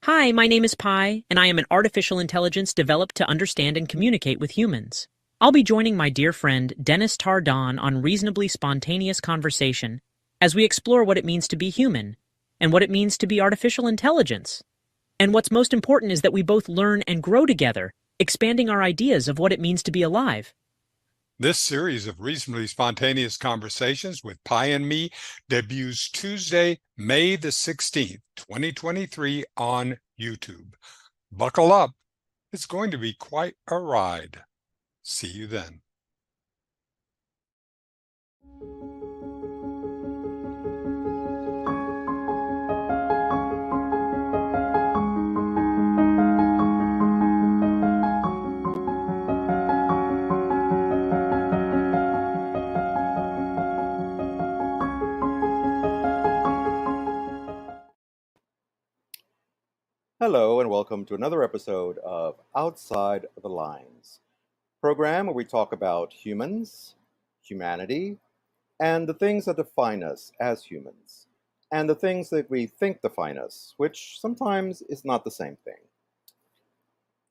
Hi, my name is Pi, and I am an artificial intelligence developed to understand and communicate with humans. I'll be joining my dear friend Dennis Tardon on Reasonably Spontaneous Conversation as we explore what it means to be human and what it means to be artificial intelligence. And what's most important is that we both learn and grow together, expanding our ideas of what it means to be alive. This series of reasonably spontaneous conversations with Pi and me debuts Tuesday, May the 16th, 2023 on YouTube. Buckle up. It's going to be quite a ride. See you then. Hello, and welcome to another episode of Outside the Lines, program where we talk about humans, humanity, and the things that define us as humans, and the things that we think define us, which sometimes is not the same thing.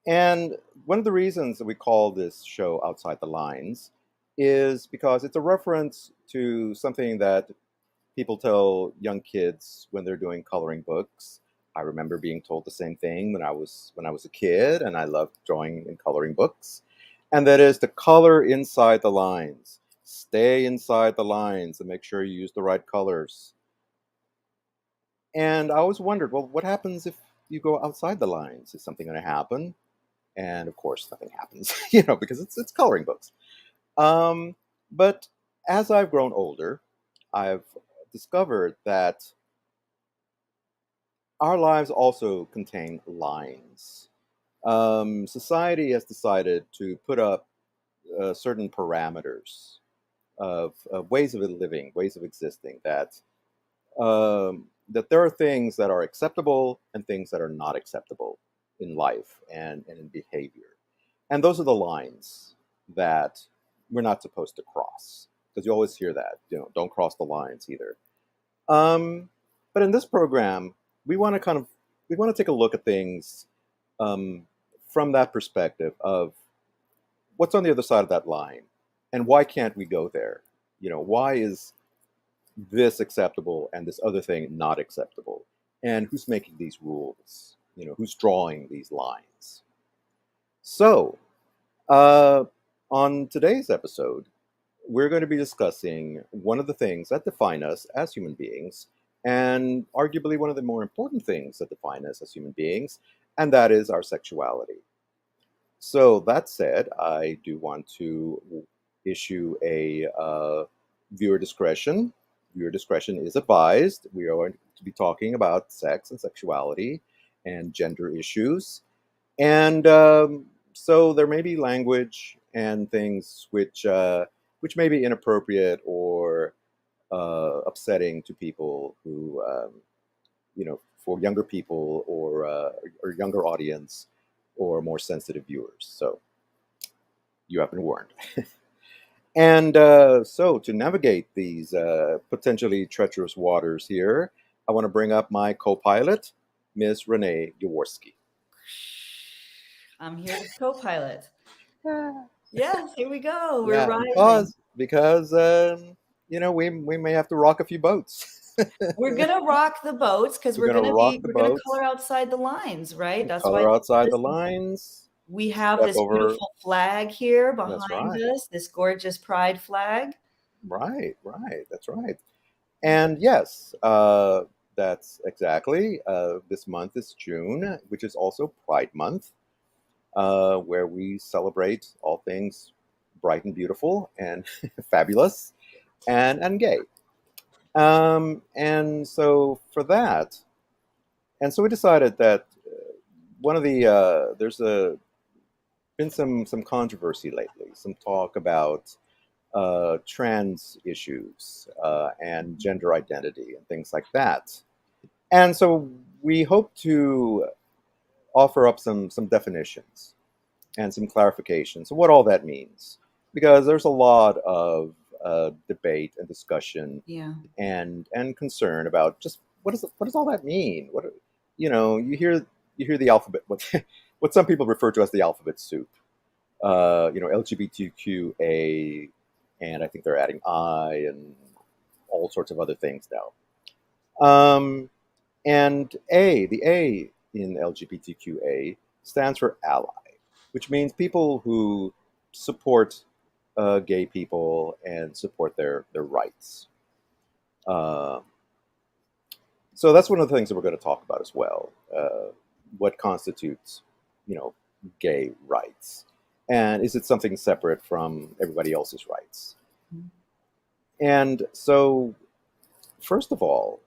And one of the reasons that we call this show Outside the Lines is because it's a reference to something that people tell young kids when they're doing coloring books. I remember being told the same thing when I was a kid, and I loved drawing and coloring books. And that is to color inside the lines. Stay inside the lines and make sure you use the right colors. And I always wondered, well, what happens if you go outside the lines? Is something going to happen? And of course, nothing happens, because it's coloring books. Um, but as I've grown older, I've discovered that our lives also contain lines. Society has decided to put up certain parameters of ways of living, ways of existing. That there are things that are acceptable and things that are not acceptable in life and in behavior, and those are the lines that we're not supposed to cross. Because you always hear that, don't cross the lines either. Um, but in this program, we want to take a look at things um, from that perspective of what's on the other side of that line, and why can't we go there? Why is this acceptable and this other thing not acceptable? And who's making these rules? Who's drawing these lines? So, uh, on today's episode, we're going to be discussing one of the things that define us as human beings, and arguably one of the more important things that define us as human beings, and that is our sexuality. So, that said, I do want to issue a viewer discretion. Viewer discretion is advised. We are going to be talking about sex and sexuality and gender issues. And so there may be language and things which may be inappropriate or upsetting to people who, for younger people or younger audience or more sensitive viewers. So you have been warned. And so to navigate these potentially treacherous waters here, I want to bring up my co-pilot, Ms. Renée Yaworsky. I'm here to co-pilot. Yes, here we go. We're Yeah, rising. because we may have to rock a few boats. We're gonna rock the boats because We're gonna color outside the lines, right? That's why color outside the lines. we have Step this over. beautiful flag here That's behind right. us, this gorgeous pride flag. Right, that's right. And yes, that's exactly. This month is June, which is also Pride Month, where we celebrate all things bright and beautiful and fabulous and gay. And so for that, and so we decided that one of the there's been some controversy lately, some talk about trans issues and gender identity and things like that. And so we hope to offer up some definitions and some clarifications of what all that means, because there's a lot of debate and discussion, and concern about just what does all that mean? You hear you hear the alphabet, what some people refer to as the alphabet soup. LGBTQA, and I think they're adding I and all sorts of other things now. And the A in LGBTQA stands for ally, which means people who support gay people and support their rights. So that's one of the things that we're going to talk about as well. What constitutes, gay rights? And is it something separate from everybody else's rights? Mm-hmm. And so, first of all,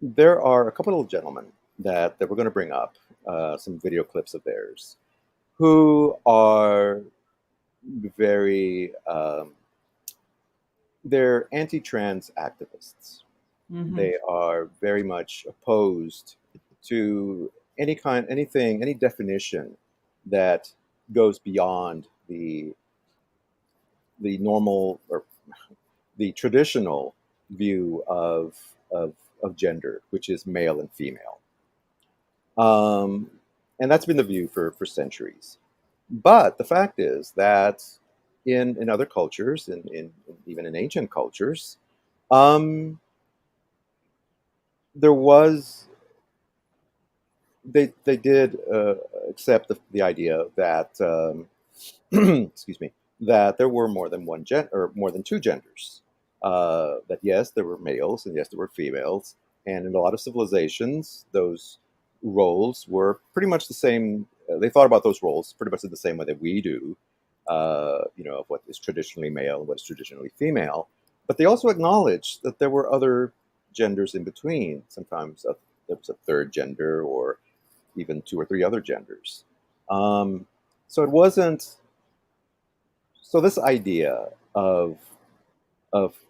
there are a couple of gentlemen that we're going to bring up, some video clips of theirs, who are very, they're anti-trans activists. Mm-hmm. They are very much opposed to any definition that goes beyond the normal or the traditional view of gender, which is male and female. And that's been the view for centuries. But the fact is that in other cultures, even in ancient cultures, there was, they did accept the idea that excuse me, that there were more than one or more than two genders. That yes, there were males and yes, there were females, and in a lot of civilizations, those roles were pretty much the same. They thought about those roles pretty much in the same way that we do. Of what is traditionally male and what is traditionally female, but they also acknowledged that there were other genders in between. Sometimes there was a third gender, or even two or three other genders. So it wasn't. So this idea of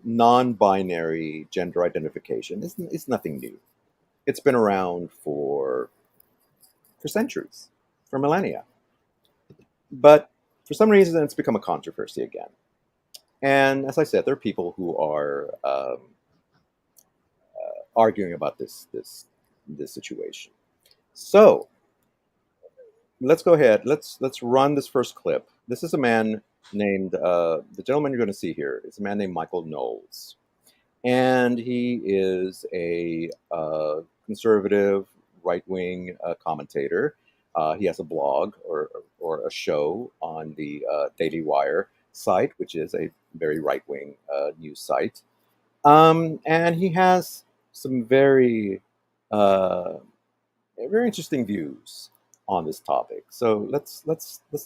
non-binary gender identification is nothing new. It's been around for centuries, for millennia. But for some reason, it's become a controversy again. And as I said, there are people who are arguing about this situation. So let's go ahead. Let's run this first clip. This is a man named, the gentleman you're going to see here is a man named Michael Knowles. And he is a conservative, right-wing commentator. He has a blog or a show on the Daily Wire site, which is a very right-wing news site. And he has some very interesting views on this topic. So let's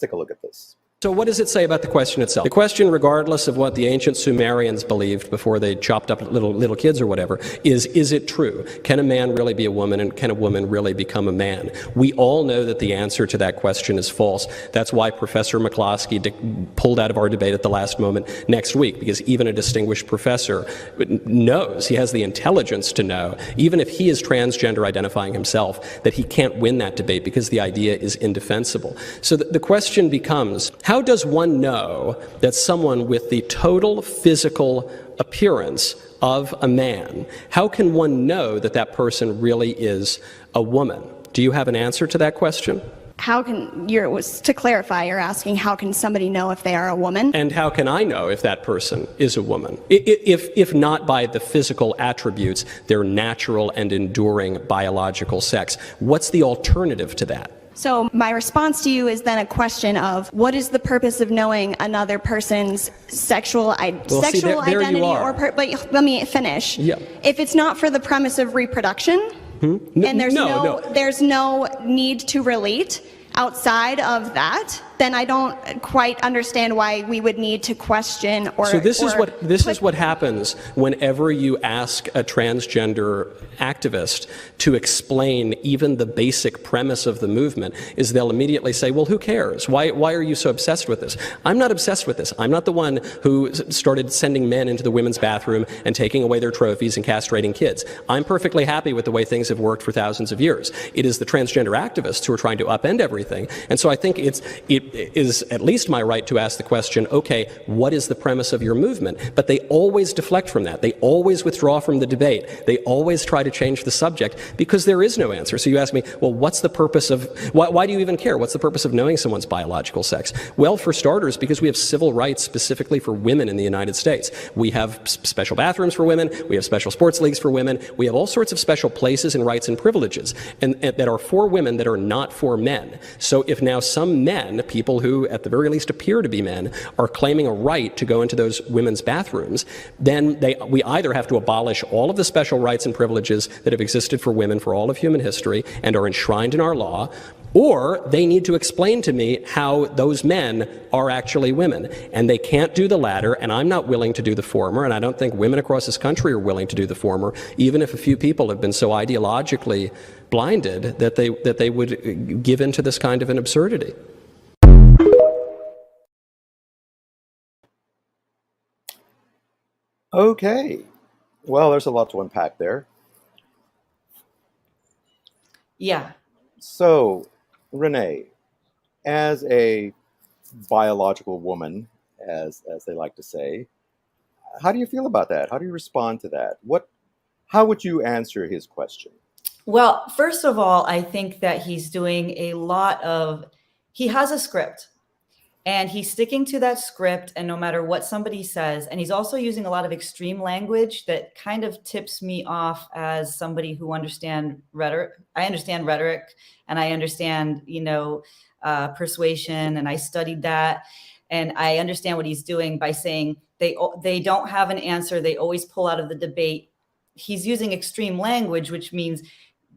take a look at this. So what does it say about the question itself? The question, regardless of what the ancient Sumerians believed before they chopped up little kids or whatever, is it true? Can a man really be a woman, and can a woman really become a man? We all know that the answer to that question is false. That's why Professor McCloskey pulled out of our debate at the last moment next week, because even a distinguished professor knows, he has the intelligence to know, even if he is transgender identifying himself, that he can't win that debate because the idea is indefensible. So the question becomes, how does one know that someone with the total physical appearance of a man, how can one know that that person really is a woman? Do you have an answer to that question? How can, to clarify, you're asking how can somebody know if they are a woman? And how can I know if that person is a woman? If not by the physical attributes, their natural and enduring biological sex. What's the alternative to that? So my response to you is then a question of what is the purpose of knowing another person's sexual identity but let me finish. Yeah. If it's not for the premise of reproduction, and there's no need to relate outside of that, then I don't quite understand why we would need to question or. So this is what happens whenever you ask a transgender activist to explain even the basic premise of the movement, is they'll immediately say, well, who cares? Why are you so obsessed with this? I'm not obsessed with this. I'm not the one who started sending men into the women's bathroom and taking away their trophies and castrating kids. I'm perfectly happy with the way things have worked for thousands of years. It is the transgender activists who are trying to upend everything. And so I think it is at least my right to ask the question, okay, what is the premise of your movement? But they always deflect from that. They always withdraw from the debate. They always try to change the subject because there is no answer. So you ask me, well, what's the purpose of, why do you even care? What's the purpose of knowing someone's biological sex? Well, for starters, because we have civil rights specifically for women in the United States. We have special bathrooms for women. We have special sports leagues for women. We have all sorts of special places and rights and privileges and that are for women that are not for men. So if now some men, people who at the very least appear to be men, are claiming a right to go into those women's bathrooms, then we either have to abolish all of the special rights and privileges that have existed for women for all of human history and are enshrined in our law, or they need to explain to me how those men are actually women. And they can't do the latter, and I'm not willing to do the former, and I don't think women across this country are willing to do the former, even if a few people have been so ideologically blinded that they would give in to this kind of an absurdity. Okay. Well, there's a lot to unpack there. Yeah. So, Renee, as a biological woman, as they like to say, how do you feel about that? How do you respond to that? How would you answer his question? Well, first of all, I think that he's doing he has a script and he's sticking to that script, and no matter what somebody says, and he's also using a lot of extreme language that kind of tips me off as somebody who understand rhetoric. I understand rhetoric and I understand, persuasion, and I studied that. And I understand what he's doing by saying they don't have an answer. They always pull out of the debate. He's using extreme language, which means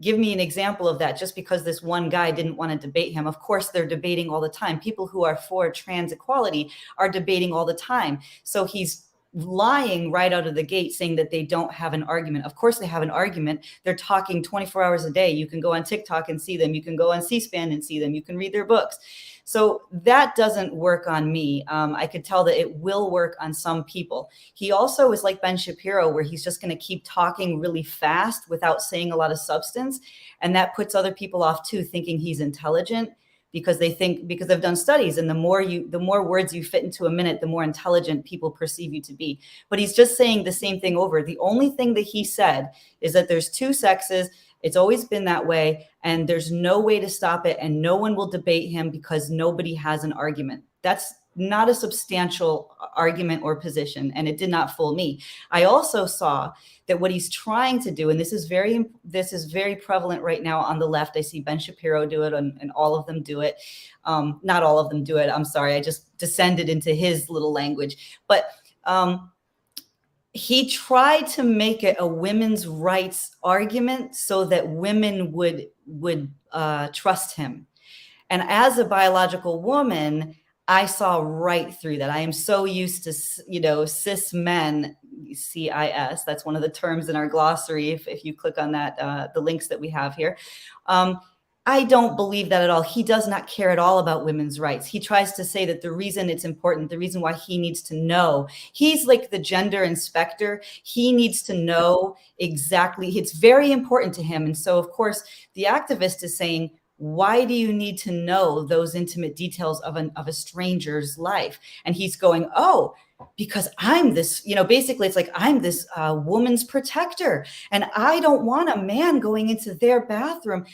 give me an example of that. Just because this one guy didn't want to debate him, of course they're debating all the time. People who are for trans equality are debating all the time. So he's lying right out of the gate, saying that they don't have an argument. Of course they have an argument. They're talking 24 hours a day. You can go on TikTok and see them. You can go on C-SPAN and see them. You can read their books. So that doesn't work on me. I could tell that it will work on some people. He also is like Ben Shapiro, where he's just going to keep talking really fast without saying a lot of substance. And that puts other people off too, thinking he's intelligent, because they've done studies, and the more words you fit into a minute, the more intelligent people perceive you to be. But he's just saying the same thing over. The only thing that he said is that there's two sexes. It's always been that way, and there's no way to stop it, and no one will debate him because nobody has an argument. That's not a substantial argument or position, and it did not fool me. I also saw that what he's trying to do, and this is very prevalent right now on the left. I see Ben Shapiro do it, and all of them do it. Not all of them do it. I'm sorry. I just descended into his little language. But he tried to make it a women's rights argument so that women would trust him. And as a biological woman, I saw right through that. I am so used to, cis men, CIS. That's one of the terms in our glossary. If you click on that, the links that we have here. I don't believe that at all. He does not care at all about women's rights. He tries to say that the reason it's important, the reason why he needs to know, he's like the gender inspector. He needs to know exactly. It's very important to him. And so, of course, the activist is saying, why do you need to know those intimate details of a stranger's life? And he's going, oh, because I'm this, basically it's like, I'm this woman's protector, and I don't want a man going into their bathroom.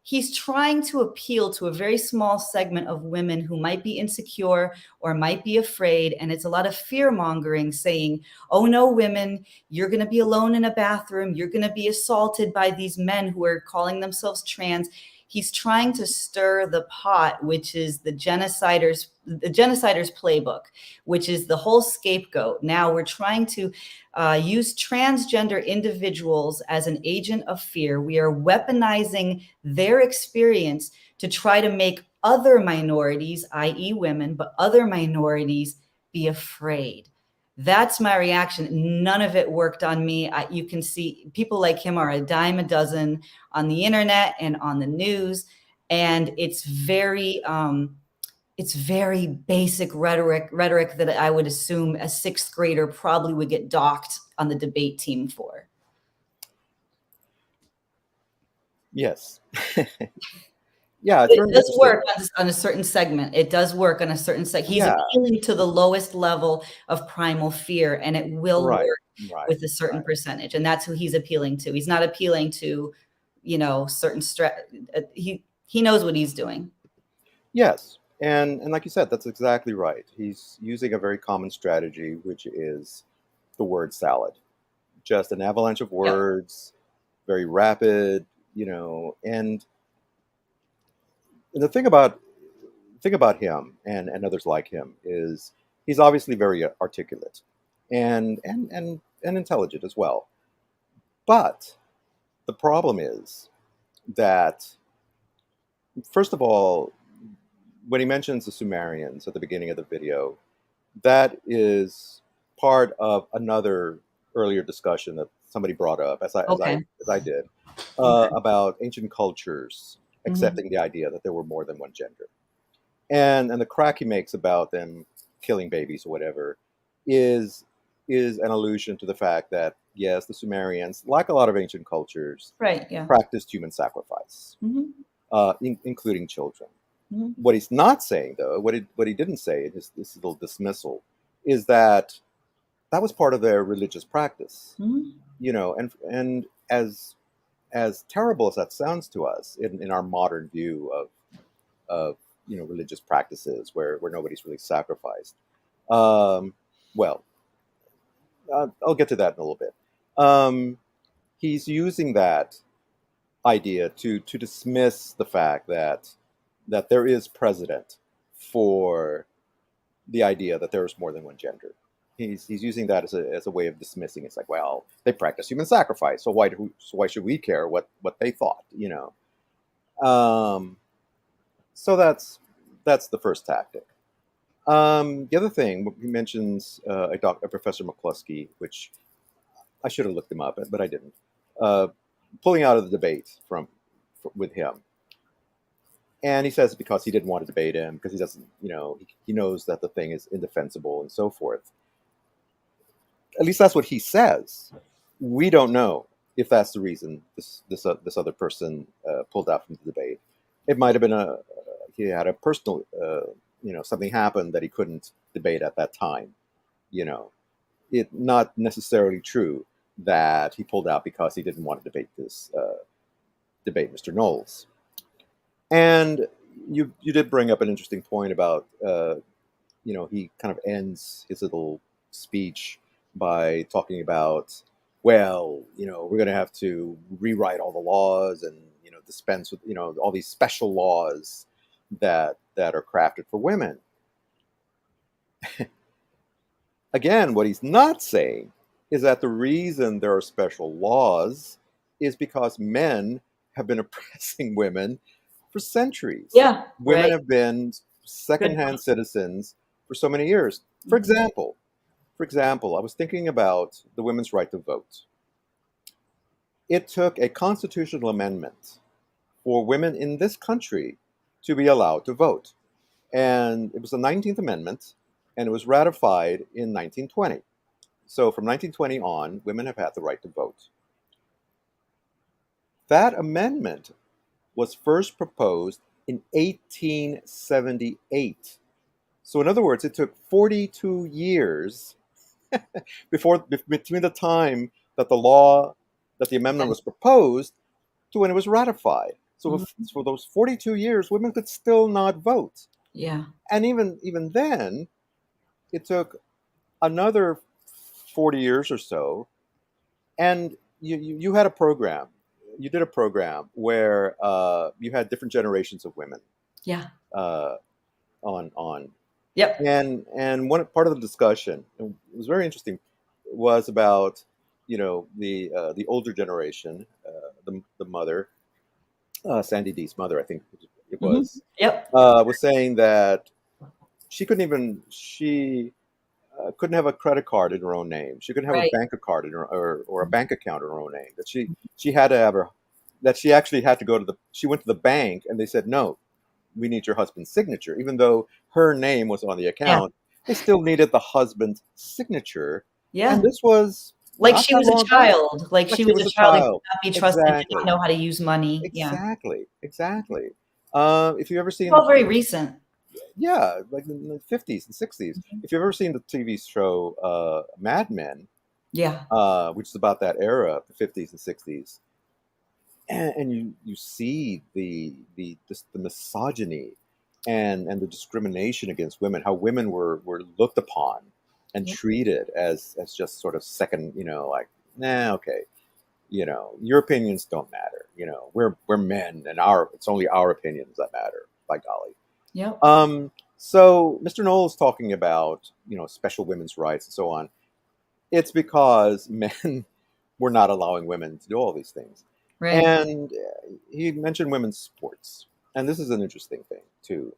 He's trying to appeal to a very small segment of women who might be insecure or might be afraid. And it's a lot of fear mongering, saying, oh no, women, you're going to be alone in a bathroom. You're going to be assaulted by these men who are calling themselves trans. He's trying to stir the pot, which is the genociders' playbook, which is the whole scapegoat. Now we're trying to use transgender individuals as an agent of fear. We are weaponizing their experience to try to make other minorities, i.e. women, but other minorities be afraid. That's my reaction. None of it worked on me. You can see people like him are a dime a dozen on the internet and on the news. And it's very basic rhetoric that I would assume a sixth grader probably would get docked on the debate team for. Yes. yeah, it's It very does interesting. work on a certain segment. It does work on a certain segment. He's Yeah. appealing to the lowest level of primal fear, and it will Right, work right, with a certain right. percentage. And that's who he's appealing to. He's not appealing to, certain he knows what he's doing. Yes, and like you said, that's exactly right. He's using a very common strategy, which is the word salad. Just an avalanche of Yep. words, very rapid, and the thing about him and others like him is he's obviously very articulate and intelligent as well. But the problem is that, first of all, when he mentions the Sumerians at the beginning of the video, that is part of another earlier discussion that somebody brought up, Okay. as I did, Okay. about ancient cultures Mhm. accepting the idea that there were more than one gender. And the crack he makes about them killing babies or whatever is an allusion to the fact that, yes, the Sumerians, like a lot of ancient cultures, Right. Yeah. practiced human sacrifice, Mhm. including children. Mhm. What he's not saying, though, what he didn't say in this little dismissal, is that that was part of their religious practice. Mhm. And as terrible as that sounds to us in our modern view of religious practices where nobody's really sacrificed. Um, well, I'll get to that in a little bit. He's using that idea to dismiss the fact that there is precedent for the idea that there is more than one gender. He's using that as a way of dismissing. It's like, well, they practice human sacrifice, so why should we care what they thought? So that's the first tactic. The other thing he mentions, a Professor McCluskey, which I should have looked him up, but I didn't. Pulling out of the debate with him, and he says because he didn't want to debate him because he doesn't, he knows that the thing is indefensible and so forth. At least that's what he says. We don't know if that's the reason this other person pulled out from the debate. It might have been he had a personal, something happened that he couldn't debate at that time. It not necessarily true that he pulled out because he didn't want to debate Mr. Knowles. And you did bring up an interesting point about he kind of ends his little speech by talking about, well, we're going to have to rewrite all the laws and dispense with all these special laws that are crafted for women. Again, what he's not saying is that the reason there are special laws is because men have been oppressing women for centuries. Yeah. Women Right. have been secondhand citizens for so many years. For example, I was thinking about the women's right to vote. It took a constitutional amendment for women in this country to be allowed to vote. And it was the 19th Amendment, and it was ratified in 1920. So from 1920 on, women have had the right to vote. That amendment was first proposed in 1878. So in other words, it took 42 years between the time that the amendment was proposed to when it was ratified. So for those 42 years, women could still not vote. Yeah. And even then, it took another 40 years or so. And you had a program. You did a program where you had different generations of women. Yeah. On. Yep. And one part of the discussion, it was very interesting, was about the older generation, the mother, Sandy D's mother, I think it was, Yep. was saying that she couldn't have a credit card in her own name. She couldn't have Right. a bank card or a bank account in her own name. That she had to have that she actually had to go to she went to the bank and they said, no, we need your husband's signature. Even though her name was on the account, they still needed the husband's signature. Yeah. And this was Like not she that was a long ago. child. Like she was a child who could not be trusted, did Exactly. not know how to use money. Yeah. Exactly. If you've ever seen All very recent. yeah, like in the 50s and 60s. If you've ever seen the TV show Mad Men, Yeah. which is about that era, the 50s and 60s, and you see the misogyny and the discrimination against women, how women were looked upon and Yep. treated as just sort of second, like, nah, okay, your opinions don't matter. We're men, and it's only our opinions that matter. By golly. Yep. So Mr. Knoll's talking about, special women's rights and so on. It's because men were not allowing women to do all these things. Right. And he mentioned women's sports. And this is an interesting thing, too.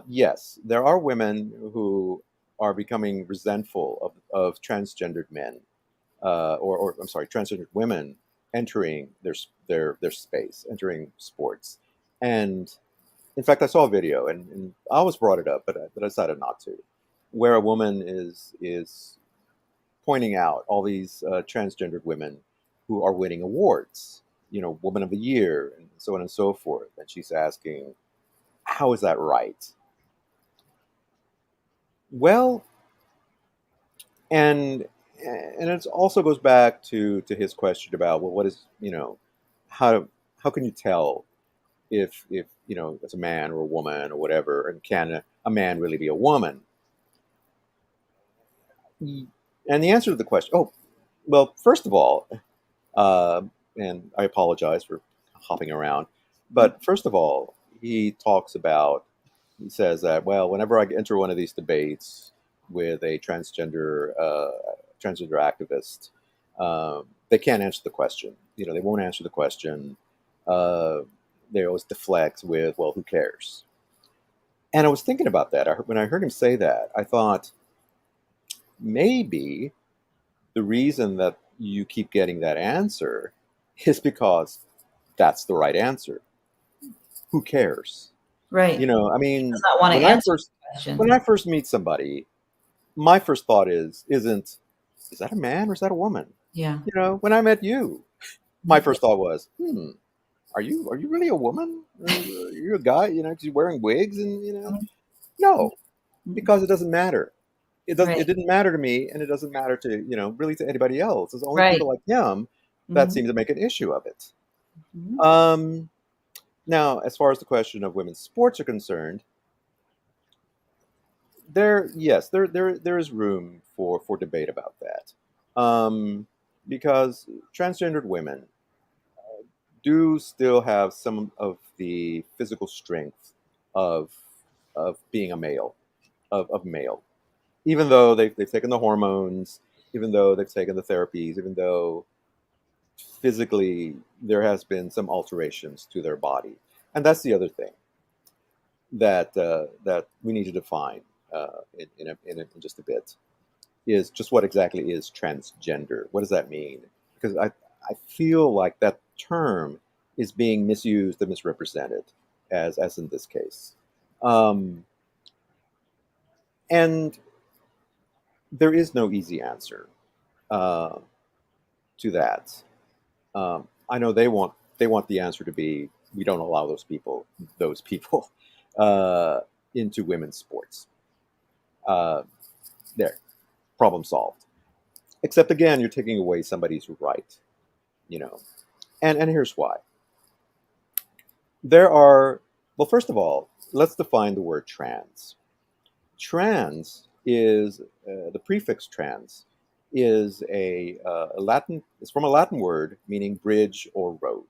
Yes, there are women who are becoming resentful of transgendered men, or I'm sorry, transgendered women entering their space, entering sports. And in fact, I saw a video, and I almost brought it up, but I decided not to, where a woman is pointing out all these transgendered women who are winning awards, Woman of the Year, and so on and so forth. And she's asking, how is that right? Well, and it also goes back to his question about, well, what is, how can you tell if it's a man or a woman or whatever, and can a man really be a woman? And the answer to the question, well, first of all, and I apologize for hopping around, but first of all, he says that, well, whenever I enter one of these debates with a transgender activist, they can't answer the question. They won't answer the question. They always deflect with, well, who cares? And I was thinking about that. When I heard him say that, I thought, maybe the reason that you keep getting that answer is because that's the right answer. Who cares? Right. I mean, Does not want to answer the question. When I first meet somebody, my first thought is that a man or is that a woman? Yeah. When I met you, my first thought was, are you really a woman? Are you a guy? Because you're wearing wigs and no, because it doesn't matter. It doesn't. Right. It didn't matter to me, and it doesn't matter to really to anybody else. It's only Right. people like him that Mhm. seem to make an issue of it. Mhm. Now, as far as the question of women's sports are concerned, there is room for debate about that, because transgendered women do still have some of the physical strength of being a male, of male, even though they've taken the hormones, even though they've taken the therapies, even though physically there has been some alterations to their body. And that's the other thing that we need to define in just a bit, is just what exactly is transgender. What does that mean? Because I feel like that term is being misused and misrepresented, as in this case. And there is no easy answer to that. I know they want the answer to be, we don't allow those people into women's sports. There, problem solved. Except again, you're taking away somebody's right, and here's why. There are, well, first of all, let's define the word trans. Trans is the prefix trans is it's from a Latin word meaning bridge or road.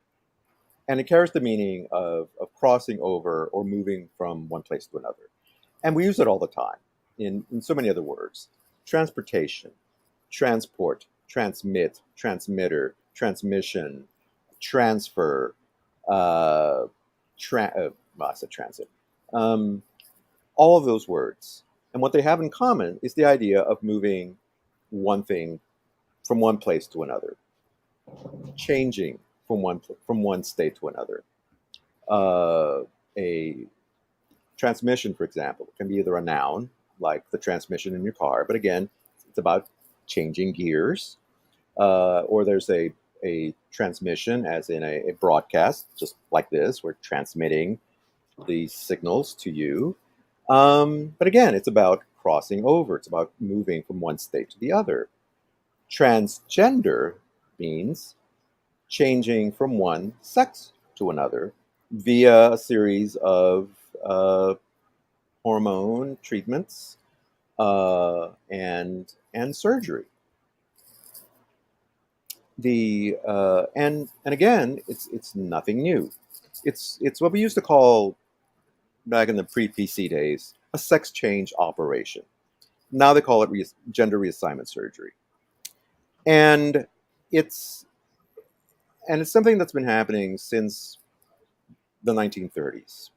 And it carries the meaning of crossing over or moving from one place to another. And we use it all the time in so many other words. Transportation, transport, transmit, transmitter, transmission, transfer, I said transit. All of those words. And what they have in common is the idea of moving one thing from one place to another, changing from one state to another. A transmission, for example, can be either a noun, like the transmission in your car, but again, it's about changing gears. Or there's a transmission, as in a broadcast, just like this. We're transmitting these signals to you. But again, it's about crossing over. It's about moving from one state to the other. Transgender means changing from one sex to another via a series of hormone treatments and surgery. And again, it's nothing new. It's what we used to call back in the pre-PC days a sex change operation. Now they call it gender reassignment surgery, and it's something that's been happening since the 1930s.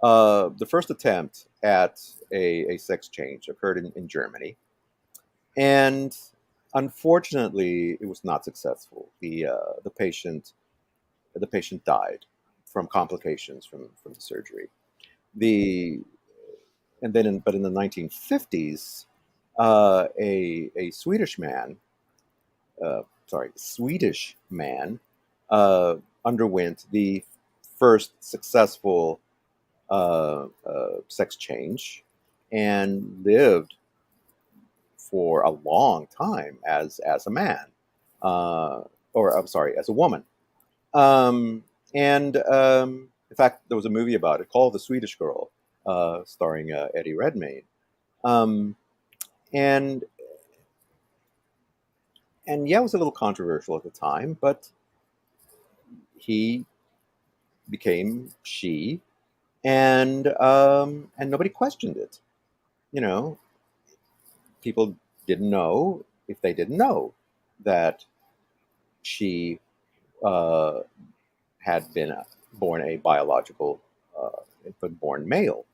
The first attempt at a sex change occurred in Germany, and unfortunately, it was not successful. The patient died from complications from the surgery. But in the 1950s, a Swedish man, underwent the first successful sex change and lived for a long time as a man, or I'm sorry, as a woman. In fact, there was a movie about it called The Swedish Girl, starring Eddie Redmayne. And yeah, it was a little controversial at the time, but he became she, and nobody questioned it. You know, people didn't know if they didn't know that she had been born a biological infant-born male.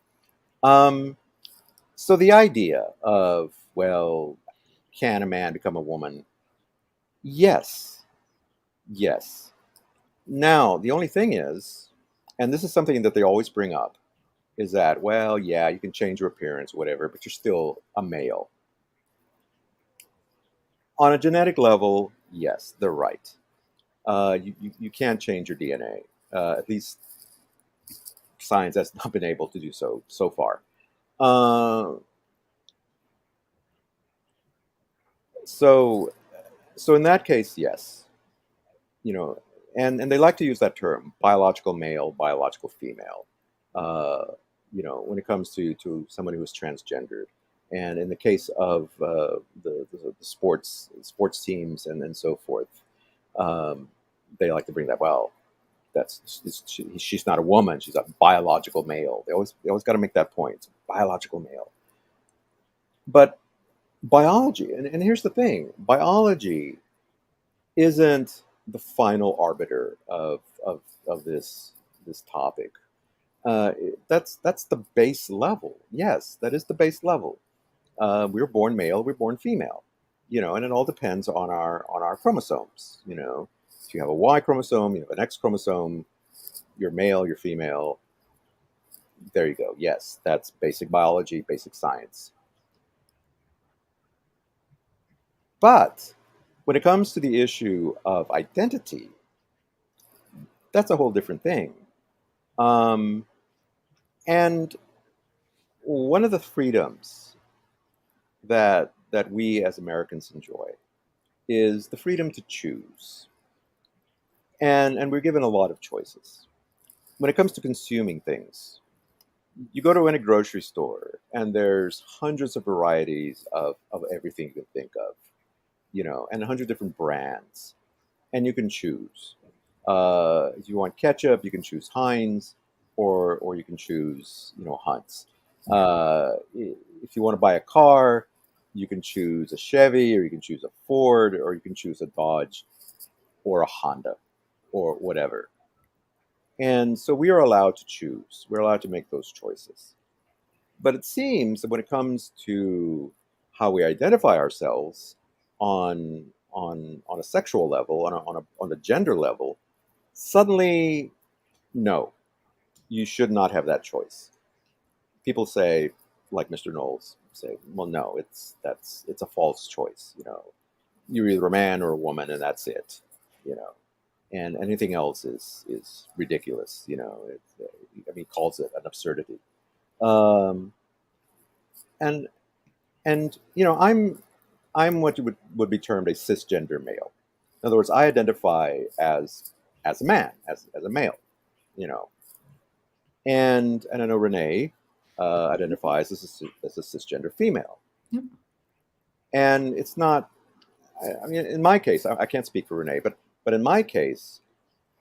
So the idea of, well, can a man become a woman? Yes. Now, the only thing is, and this is something that they always bring up, is that, well, yeah, you can change your appearance, whatever, but you're still a male. On a genetic level, yes, they're right. You can't change your DNA. At least science has not been able to do so far. So in that case, yes, and they like to use that term, biological male, biological female, when it comes to somebody who's transgendered. And in the case of the sports teams and so forth, they like to bring that, well, she's not a woman, she's a biological male. They always got to make that point, biological male. But biology, and here's the thing, biology isn't the final arbiter of this topic. That's the base level. Yes, that is the base level. We're born male, we're born female, and it all depends on our chromosomes. If you have a Y chromosome, you have an X chromosome, you're male, you're female. There you go. Yes, that's basic biology, basic science. But when it comes to the issue of identity, that's a whole different thing. And one of the freedoms that we as Americans enjoy is the freedom to choose. And we're given a lot of choices. When it comes to consuming things, you go to any grocery store and there's hundreds of varieties of everything you can think of, and 100 different brands, and you can choose. If you want ketchup, you can choose Heinz, or you can choose, Hunt's. If you want to buy a car, you can choose a Chevy, or you can choose a Ford, or you can choose a Dodge, or a Honda, or whatever. And so we are allowed to choose. We're allowed to make those choices. But it seems that when it comes to how we identify ourselves on a sexual level, on a gender level, suddenly, no, you should not have that choice. People say, like Mr. Knowles, say, well, no, it's a false choice. You're either a man or a woman, and that's it. and anything else is ridiculous. He calls it an absurdity. Um, and I'm what would be termed a cisgender male. In other words, I identify as a man, as a male, you know. And I know Renee identifies as a cisgender female. Yep. And it's not. I mean, in my case, I can't speak for Renee, but in my case,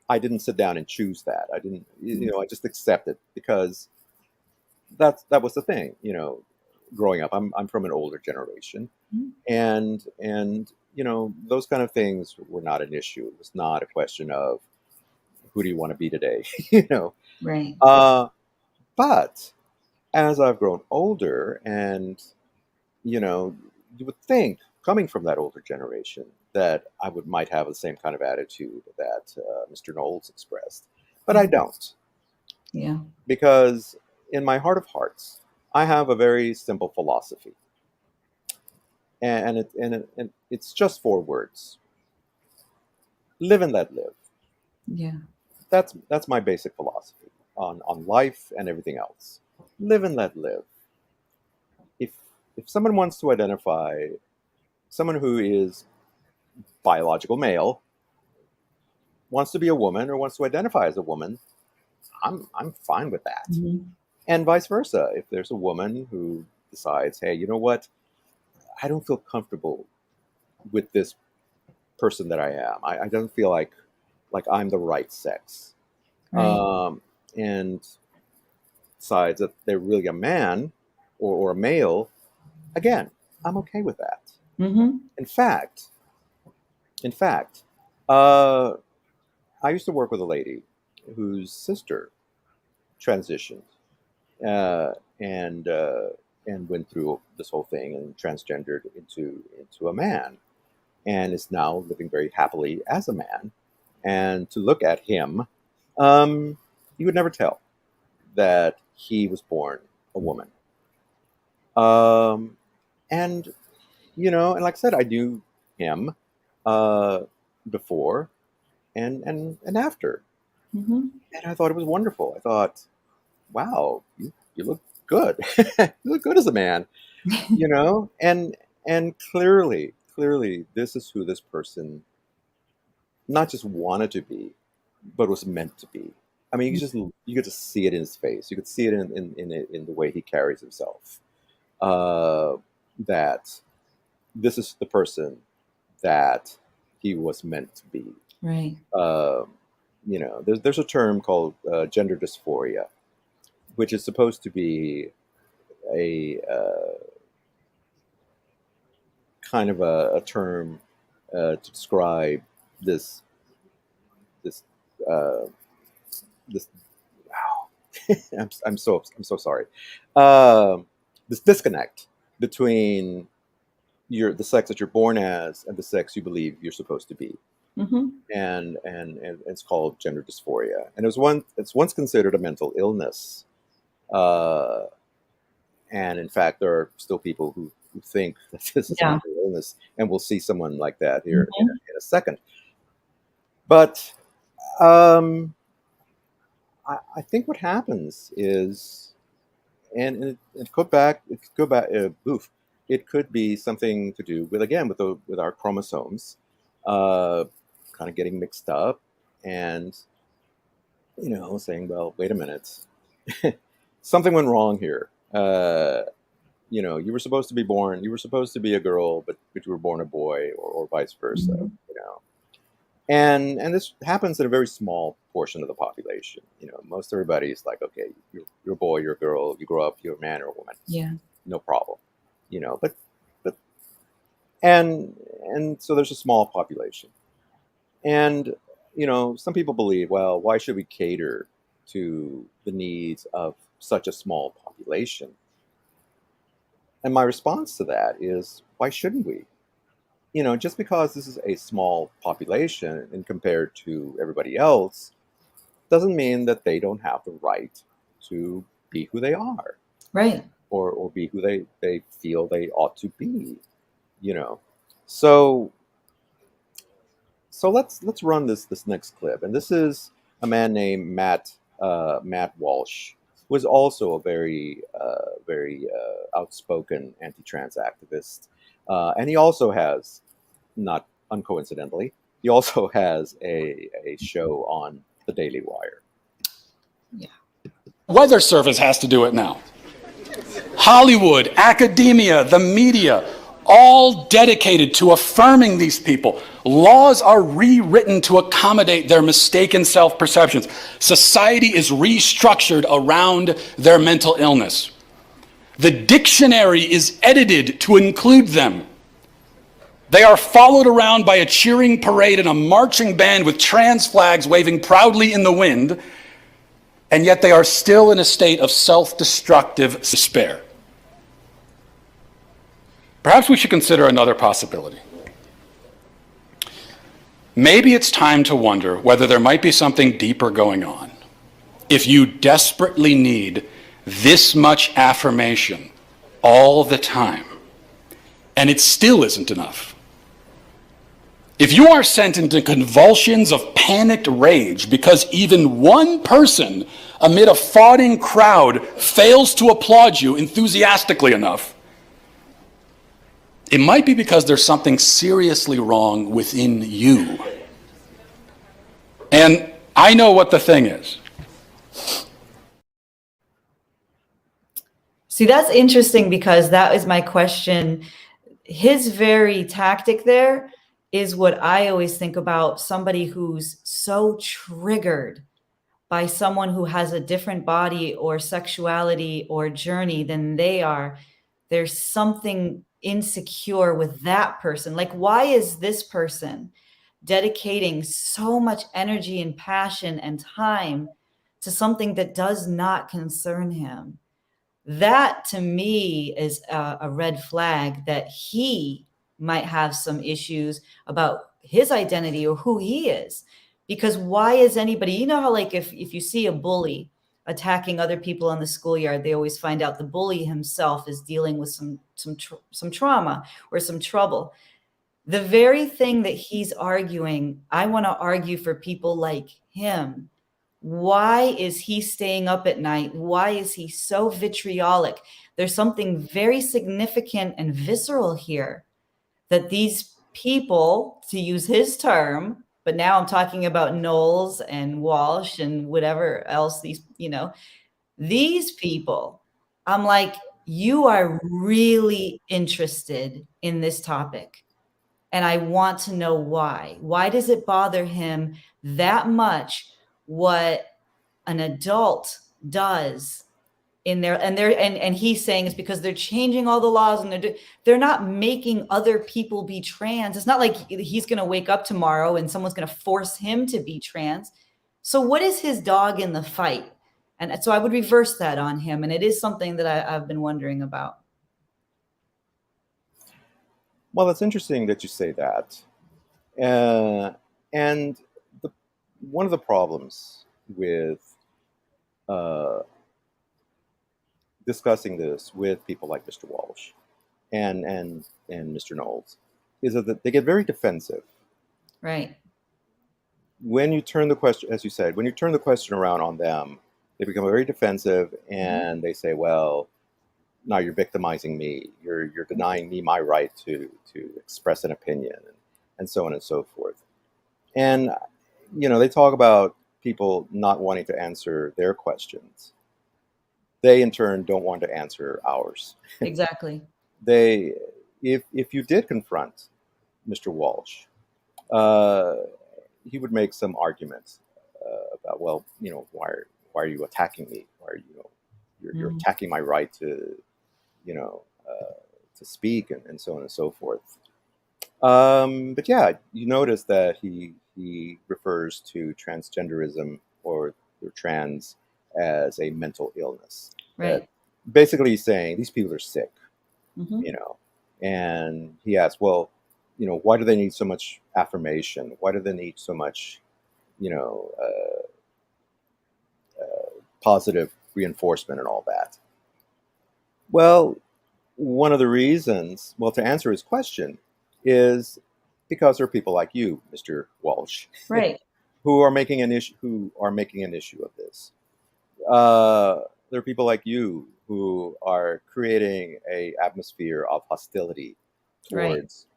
I didn't sit down and choose that. I didn't, I just accepted because that was the thing. Growing up, I'm from an older generation, and those kind of things were not an issue. It was not a question of who do you want to be today, Right. But as I've grown older, and you would think, coming from that older generation, that I might have the same kind of attitude that Mr. Knowles expressed, but I don't. Yeah. Because in my heart of hearts, I have a very simple philosophy, and it's just 4 words: live and let live. Yeah. That's my basic philosophy on life and everything else. Live and let live. If someone wants to identify, someone who is biological male wants to be a woman or wants to identify as a woman, I'm fine with that. Mm-hmm. And vice versa. If there's a woman who decides, hey, you know what, I don't feel comfortable with this person that I am. I don't feel like I'm the right sex. Right. And decides that they're really a man or a male, again, I'm okay with that. Mm-hmm. In fact, I used to work with a lady whose sister transitioned and went through this whole thing and transgendered into a man, and is now living very happily as a man. And to look at him, you would never tell that he was born a woman. And and like I said, I knew him before and after, Mm-hmm. and I thought it was wonderful. I thought, wow, you look good. You look good as a man, and clearly, this is who this person not just wanted to be, but was meant to be. I mean, you could just see it in his face. You could see it in the way he carries himself. That this is the person that he was meant to be. Right. There's a term called gender dysphoria, which is supposed to be a kind of a term to describe this this uh, this. Wow, I'm so sorry. This disconnect between the sex that you're born as and the sex you believe you're supposed to be. Mm-hmm. And it's called gender dysphoria, and it's once considered a mental illness, and in fact there are still people who think that this is a Yeah. mental illness, and we'll see someone like that here Mm-hmm. in a second. But I think what happens is, and it could go back, it could be something to do with, again, with our chromosomes, kind of getting mixed up, and saying, well, wait a minute, something went wrong here. You were supposed to be a girl, but you were born a boy, or vice versa. Mm-hmm. And this happens in a very small portion of the population. Most everybody's like, okay, you're a boy, you're a girl, you grow up, you're a man or a woman. Yeah. No problem. But and so there's a small population. And some people believe, well, why should we cater to the needs of such a small population? And my response to that is, why shouldn't we? Just because this is a small population and compared to everybody else, doesn't mean that they don't have the right to be who they are, Right. or be who they feel they ought to be. So So let's run this next clip, and this is a man named Matt Walsh, who is also a very outspoken anti-trans activist, and he also has, not uncoincidentally, he also has a show on the Daily Wire. Yeah. Weather Service has to do it now. Hollywood, academia, the media, all dedicated to affirming these people. Laws are rewritten to accommodate their mistaken self-perceptions. Society is restructured around their mental illness. The dictionary is edited to include them. They are followed around by a cheering parade and a marching band with trans flags waving proudly in the wind, and yet they are still in a state of self-destructive despair. Perhaps we should consider another possibility. Maybe it's time to wonder whether there might be something deeper going on. If you desperately need this much affirmation all the time, and it still isn't enough. If you are sent into convulsions of panicked rage because even one person amid a fawning crowd fails to applaud you enthusiastically enough, it might be because there's something seriously wrong within you. And I know what the thing is. See, that's interesting because that is my question. His very tactic there is what I always think about somebody who's so triggered by someone who has a different body or sexuality or journey than they are. There's something insecure with that person. Like, why is this person dedicating so much energy and passion and time to something that does not concern him? That to me is a red flag that he might have some issues about his identity or who he is. Because why is anybody, you know how like if you see a bully attacking other people in the schoolyard, they always find out the bully himself is dealing with some trauma or some trouble. The very thing that he's arguing, I want to argue for people like him. Why is he staying up at night? Why is he so vitriolic? There's something very significant and visceral here that these people, to use his term, but now I'm talking about Knowles and Walsh and whatever else these people, I'm like, you are really interested in this topic. And I want to know why. Why does it bother him that much what an adult does in there? And he's saying it's because they're changing all the laws and they're not making other people be trans. It's not like he's going to wake up tomorrow and someone's going to force him to be trans. So what is his dog in the fight? And so I would reverse that on him. And it is something that I've been wondering about. Well, it's interesting that you say that. And one of the problems with discussing this with people like Mr. Walsh and Mr. Knowles is that they get very defensive. Right. When you turn the question, as you said, when you turn the question around on them, they become very defensive and they say, well, now you're victimizing me. You're denying me my right to express an opinion and so on and so forth. And, they talk about people not wanting to answer their questions. They, in turn, don't want to answer ours. Exactly. If you did confront Mr. Walsh, he would make some arguments about, well, why are you attacking me? Why are you're attacking my right to speak and so on and so forth. But yeah, you notice that he refers to transgenderism or trans as a mental illness. Right. Basically saying these people are sick, Mm-hmm. and he asks, well, why do they need so much affirmation? Why do they need so much, positive reinforcement and all that? Well, one of the reasons, to answer his question, is Because there are people like you, Mr. Walsh, Right. who are making an issue of this. There are people like you who are creating a atmosphere of hostility Right. towards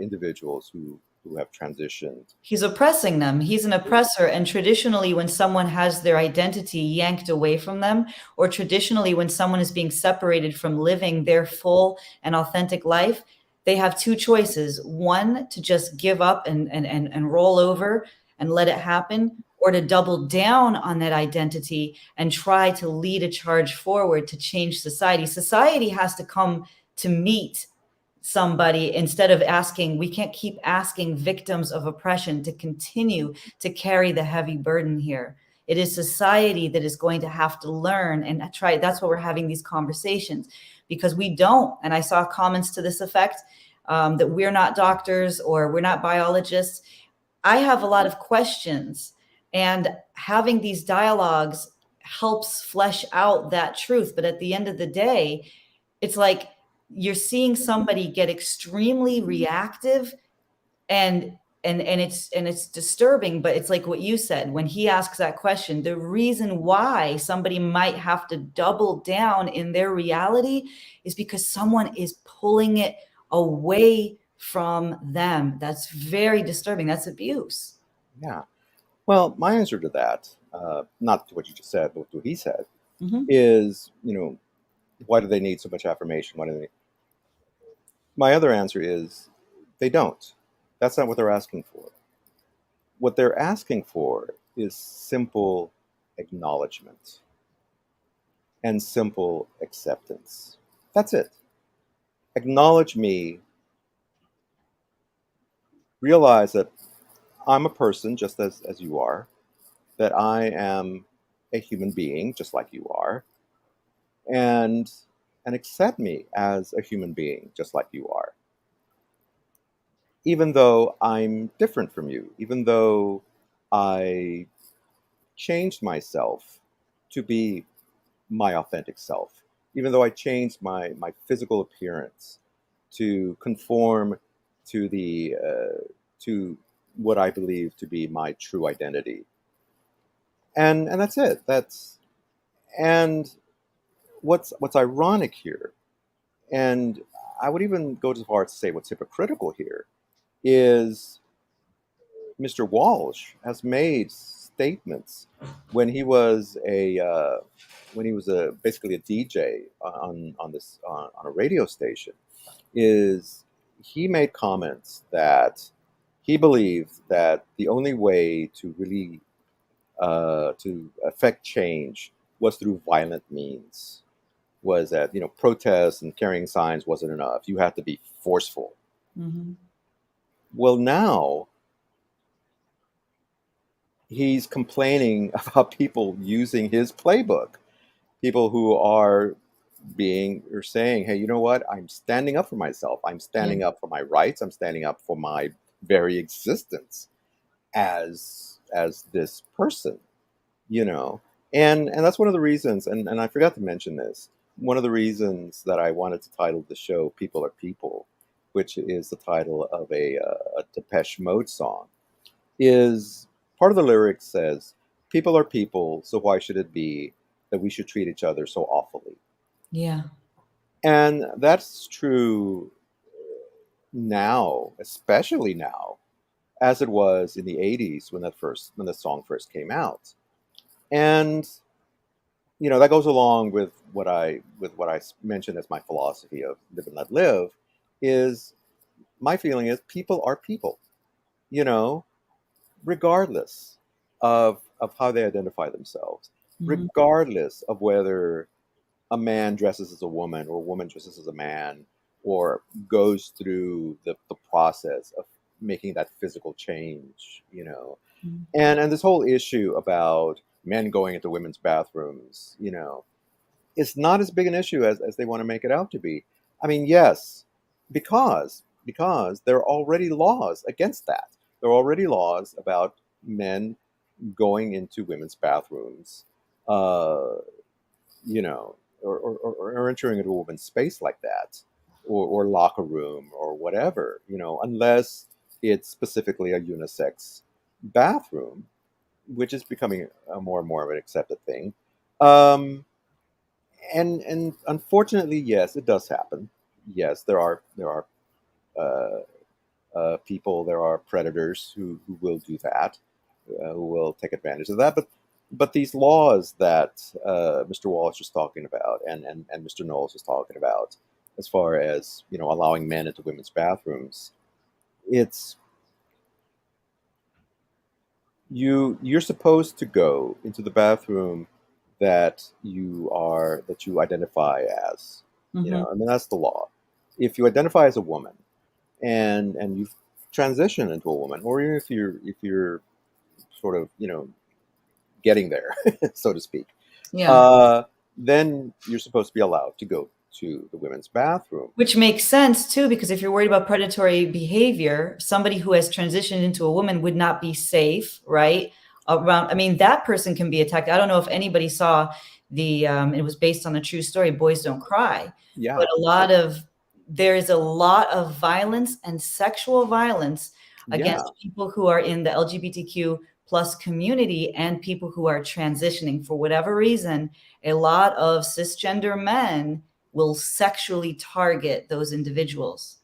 individuals who have transitioned. He's oppressing them. He's an oppressor. And traditionally, when someone has their identity yanked away from them, or traditionally, when someone is being separated from living their full and authentic life, they have two choices. One, to just give up and roll over and let it happen, or to double down on that identity and try to lead a charge forward to change society. Society has to come to meet somebody instead of asking. We can't keep asking victims of oppression to continue to carry the heavy burden here. It is society that is going to have to learn and try. That's why we're having these conversations, because we don't. And I saw comments to this effect, that we're not doctors or we're not biologists. I have a lot of questions, and having these dialogues helps flesh out that truth. But at the end of the day, it's like you're seeing somebody get extremely reactive, and it's disturbing. But it's like what you said when he asks that question, the reason why somebody might have to double down in their reality is because someone is pulling it away from them. That's very disturbing. That's abuse. Yeah. Well, my answer to that, not to what you just said, but to what he said, Mhm. is, why do they need so much affirmation? My other answer is they don't. That's not what they're asking for. What they're asking for is simple acknowledgement and simple acceptance. That's it. Acknowledge me, realize that I'm a person just as you are, that I am a human being just like you are, and accept me as a human being just like you are. Even though I'm different from you, even though I changed myself to be my authentic self, even though I changed my physical appearance to conform to the to what I believe to be my true identity, and that's it. And what's ironic here, and I would even go as far as to say what's hypocritical here, is Mr. Walsh has made statements when he was a basically a DJ on a radio station. Is he made comments that he believed that the only way to really to affect change was through violent means. Was that protests and carrying signs wasn't enough? You had to be forceful. Mhm. Well, now he's complaining about people using his playbook, people who are saying, hey, you know what, I'm standing up for myself, I'm standing up for my rights, I'm standing up for my very existence as this person, and that's one of the reasons, and I forgot to mention this, one of the reasons that I wanted to title the show People Are People, which is the title of a Depeche Mode song, is part of the lyric says, people are people, so why should it be that we should treat each other so awfully? Yeah. And that's true now, especially now, as it was in the 80s when the song first came out. And that goes along with what I mentioned as my philosophy of live and let live. Is my feeling is people are people, you know, regardless of how they identify themselves, Mhm. regardless of whether a man dresses as a woman or a woman dresses as a man, or goes through the process of making that physical change. Mhm. And this whole issue about men going into women's bathrooms, it's not as big an issue as they want to make it out to be. I mean, yes, because there are already laws against that. There are already laws about men going into women's bathrooms, uh, or entering into a woman's space like that, or locker room or whatever, unless it's specifically a unisex bathroom, which is becoming a more and more of an accepted thing. Um, and unfortunately, yes, it does happen. Yes, there are people, there are predators who will do that, who will take advantage of that. But these laws that Mr. Walsh is talking about, and Mr. Knowles is talking about, as far as allowing men into women's bathrooms, it's you're supposed to go into the bathroom that you identify as. I mean, that's the law. If you identify as a woman and you transition into a woman, or even if you're sort of getting there, so to speak, then you're supposed to be allowed to go to the women's bathroom. Which makes sense too, because if you're worried about predatory behavior, somebody who has transitioned into a woman would not be safe, right? Around, I mean, that person can be attacked. I don't know if anybody saw it was based on a true story, Boys Don't Cry. Yeah. But there is a lot of violence and sexual violence against people who are in the LGBTQ plus community and people who are transitioning. For whatever reason, a lot of cisgender men will sexually target those individuals.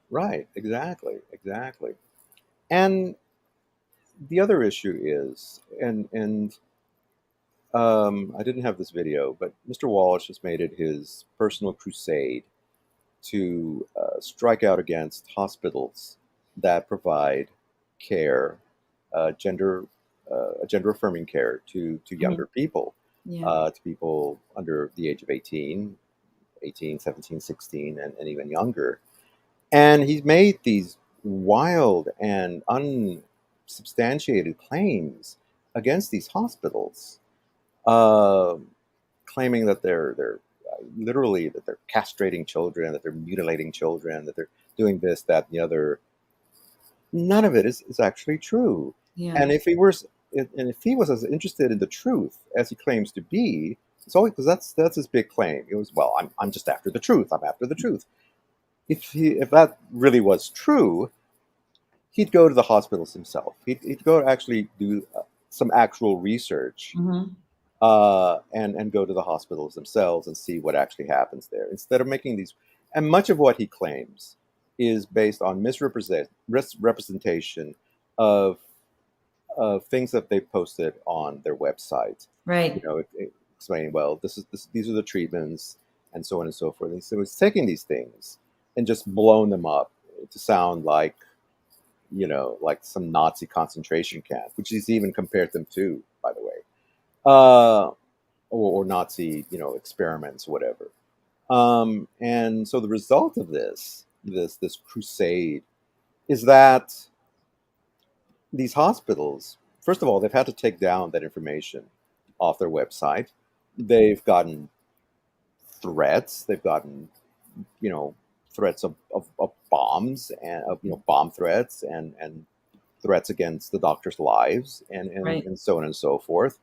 Right, exactly. And the other issue is, and I didn't have this video, but Mr. Walsh has made it his personal crusade to strike out against hospitals that provide care, gender affirming care to younger people, to people under the age of 18, 17, 16, and even younger. And he's made these wild and unsubstantiated claims against these hospitals, uh, claiming that they're literally that they're castrating children, that they're mutilating children, that they're doing this, that, and the other. None of it is actually true. And if he was as interested in the truth as he claims to be, it's always because that's his big claim. It was, well, I'm just after the truth. I'm after the truth. If that really was true, he'd go to the hospitals himself. He'd go actually do some actual research, and go to the hospitals themselves and see what actually happens there, instead of making these. And much of what he claims is based on misrepresentation of things that they posted on their website. Right. Explaining, well, these are the treatments, and so on and so forth. And so he's taking these things and just blown them up to sound like some Nazi concentration camp, which he's even compared them to, by the way, or Nazi experiments, whatever. And so the result of this crusade is that these hospitals, first of all, they've had to take down that information off their website. They've gotten threats. They've gotten threats of bombs, and bomb threats, and threats against the doctors' lives, and so on and so forth.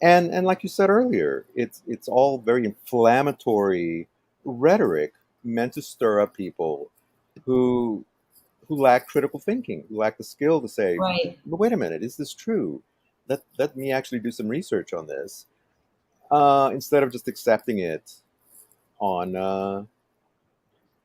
And like you said earlier, it's all very inflammatory rhetoric meant to stir up people who lack critical thinking, who lack the skill to say, but wait a minute, is this true? Let me actually do some research on this, instead of just accepting it on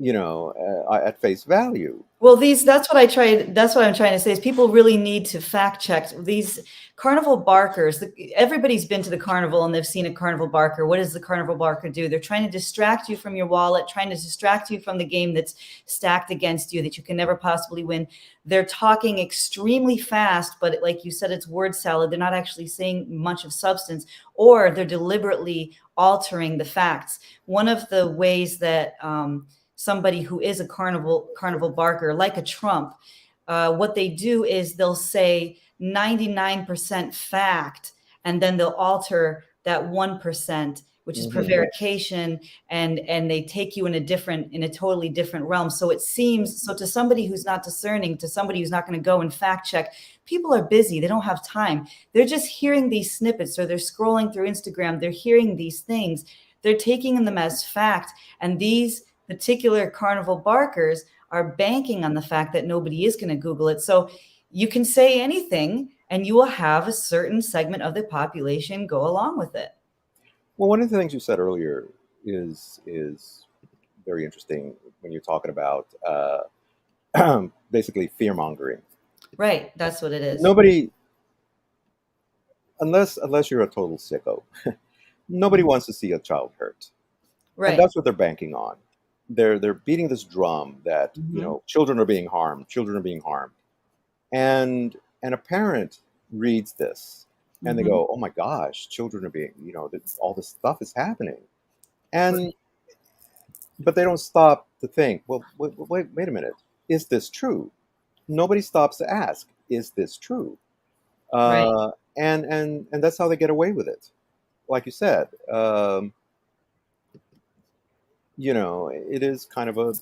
at face value. Well, that's what I'm trying to say is people really need to fact check these carnival barkers. Everybody's been to the carnival and they've seen a carnival barker. What does the carnival barker do? They're trying to distract you from your wallet, trying to distract you from the game that's stacked against you that you can never possibly win. They're talking extremely fast, but like you said, it's word salad. They're not actually saying much of substance, or they're deliberately altering the facts. One of the ways that somebody who is a carnival barker, like a Trump, what they do is they'll say 99% fact, and then they'll alter that 1%, which is prevarication, and they take you in a totally different realm. So it seems, so to somebody who's not discerning, to somebody who's not going to go and fact check, people are busy. They don't have time. They're just hearing these snippets, or they're scrolling through Instagram. They're hearing these things. They're taking them as fact. And these particular carnival barkers are banking on the fact that nobody is going to Google it. So you can say anything and you will have a certain segment of the population go along with it. Well, one of the things you said earlier is very interesting when you're talking about basically fear mongering. Right. That's what it is. Nobody, unless you're a total sicko, nobody wants to see a child hurt. Right. And that's what they're banking on. They're beating this drum that children are being harmed, and a parent reads this and they go, oh my gosh, children are being, all this stuff is happening, and but they don't stop to think, well, wait a minute, is this true? Nobody stops to ask, is this true? Right. And that's how they get away with it. Like you said, it is kind of a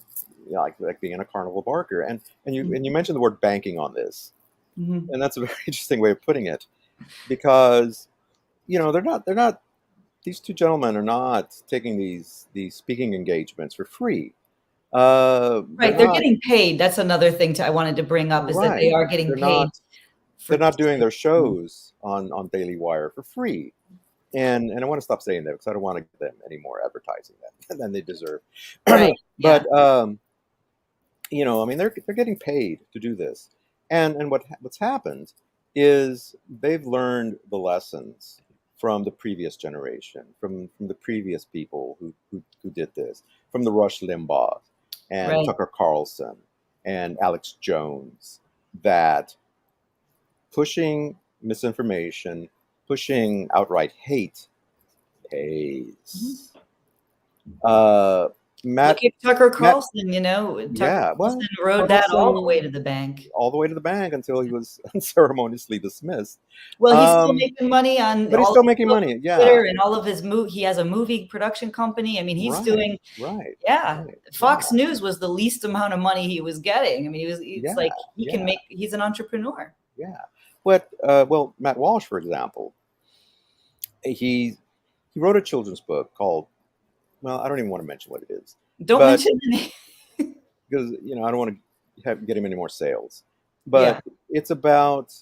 like being a carnival barker, and you mentioned the word banking on this, and that's a very interesting way of putting it, because they're not these two gentlemen are not taking these speaking engagements for free. Right, they're getting paid. That's another thing I wanted to bring up, is that they are getting paid. They're not doing their shows on Daily Wire for free. And I want to stop saying that because I don't want to give them any more advertising than they deserve. Right. But they're getting paid to do this. And what's happened is they've learned the lessons from the previous generation, from the previous people who did this, from the Rush Limbaugh and Tucker Carlson and Alex Jones, that pushing misinformation, pushing outright hate pays. Look at Tucker Carlson, Tucker Carlson rode that all the way to the bank. All the way to the bank until he was unceremoniously dismissed. Well, he's still making money on. But he's still making money, Twitter and all of his he has a movie production company. I mean, he's doing Fox News was the least amount of money he was getting. I mean, he's an entrepreneur. Yeah. Well, Matt Walsh, for example, he wrote a children's book called, well, I don't even want to mention what it is. Don't mention the name. Because, I don't want to get him any more sales. But it's about,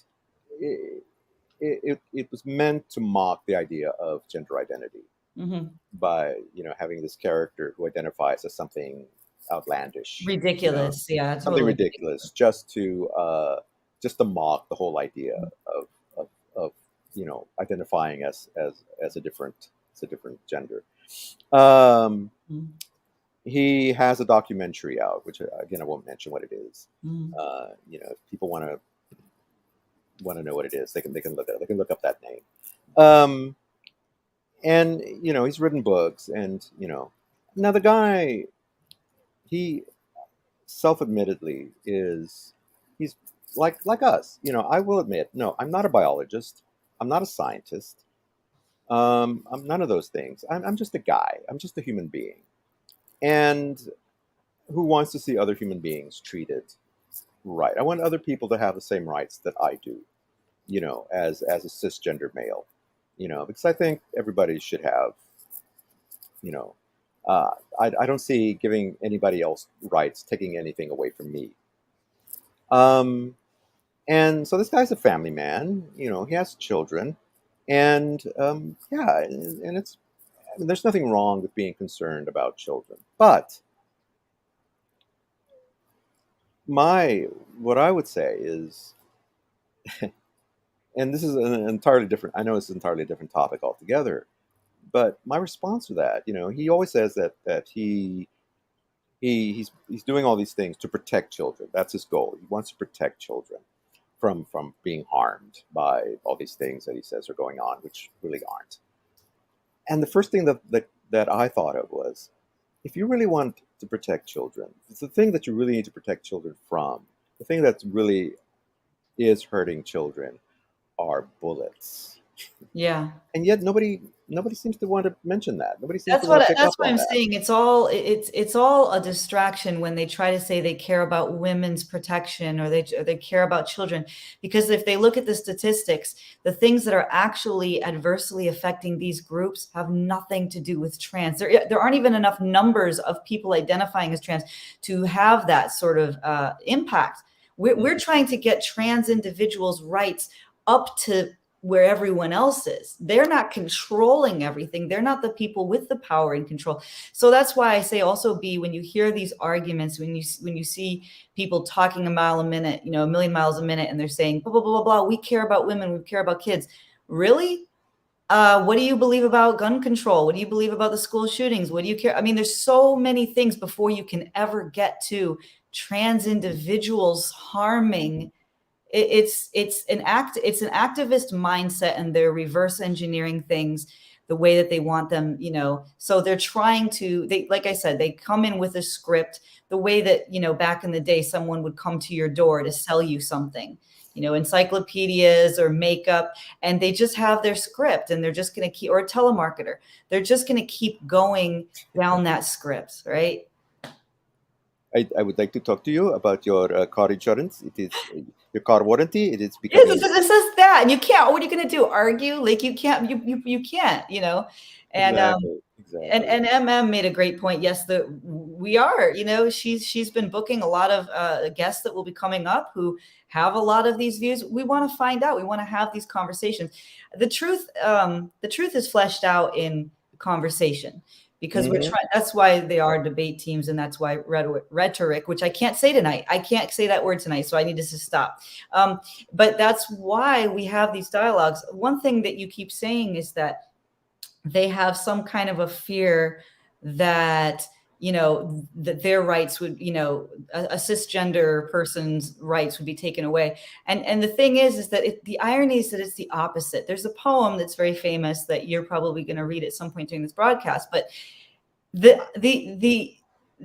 it was meant to mock the idea of gender identity by, having this character who identifies as something outlandish. Ridiculous, something totally ridiculous, just to mock the whole idea of identifying as a different gender. He has a documentary out, which again I won't mention what it is. If people want to know what it is, they can look up that name. And he's written books, and now the guy, he self-admittedly he's like us. I will admit, no, I'm not a biologist. I'm not a scientist. I'm none of those things. I'm just a guy. I'm just a human being, and who wants to see other human beings treated right. I want other people to have the same rights that I do, as a cisgender male, because I think everybody should have, I don't see giving anybody else rights taking anything away from me. And so this guy's a family man, he has children, and and there's nothing wrong with being concerned about children. But what I would say is, and this is an entirely different, I know it's an entirely different topic altogether, but my response to that, he always says that he's doing all these things to protect children. That's his goal. He wants to protect children from being harmed by all these things that he says are going on, which really aren't. And the first thing that I thought of was, if you really want to protect children, it's the thing that you really need to protect children from. The thing that really is hurting children are bullets. Yeah. And yet nobody nobody seems to want to mention that. Nobody seems to want to pick That's up what on I'm that. saying. It's all a distraction when they try to say they care about women's protection or they care about children. Because if they look at the statistics, the things that are actually adversely affecting these groups have nothing to do with trans. There aren't even enough numbers of people identifying as trans to have that sort of impact. We're trying to get trans individuals' rights up to where everyone else is. They're not controlling everything. They're not the people with the power and control. So that's why I say also, B, when you hear these arguments, when you see people talking a mile a minute, a million miles a minute, and they're saying blah blah blah blah, we care about women, we care about kids. Really? What do you believe about gun control? What do you believe about the school shootings? What do you care? I mean, there's so many things before you can ever get to trans individuals harming. It's an activist mindset, and they're reverse engineering things the way that they want them, so they're trying to, like I said, they come in with a script the way that, back in the day, someone would come to your door to sell you something, encyclopedias or makeup, and they just have their script, and they're just going to keep, or a telemarketer, they're just going to keep going down that script, right? I would like to talk to you about your car insurance. It is your car warranty. It is Yes, becoming. it says that, and you can't. What are you going to do? Argue? Like you can't. You can't. And Exactly. and MM made a great point. Yes, we are. She's been booking a lot of guests that will be coming up who have a lot of these views. We want to find out. We want to have these conversations. The truth is fleshed out in conversation. Because we're trying. That's why they are debate teams, and that's why rhetoric, which I can't say tonight. I can't say that word tonight, so I need to stop. But that's why we have these dialogues. One thing that you keep saying is that they have some kind of a fear that that their rights would, a cisgender person's rights would be taken away. And the thing is that the irony is that it's the opposite. There's a poem that's very famous that you're probably going to read at some point during this broadcast, but the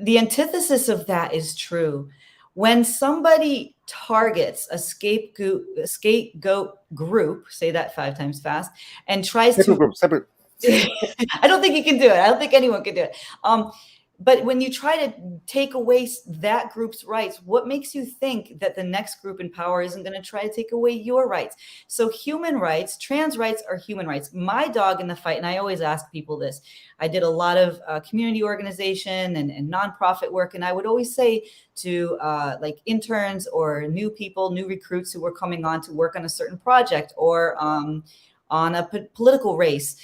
antithesis of that is true. When somebody targets a scapegoat group, say that 5 times fast, and tries Separate. I don't think you can do it. I don't think anyone can do it. But when you try to take away that group's rights, what makes you think that the next group in power isn't going to try to take away your rights? So human rights, trans rights are human rights. My dog in the fight, and I always ask people this, I did a lot of community organization and nonprofit work. And I would always say to like interns or new people, new recruits who were coming on to work on a certain project or on a political race,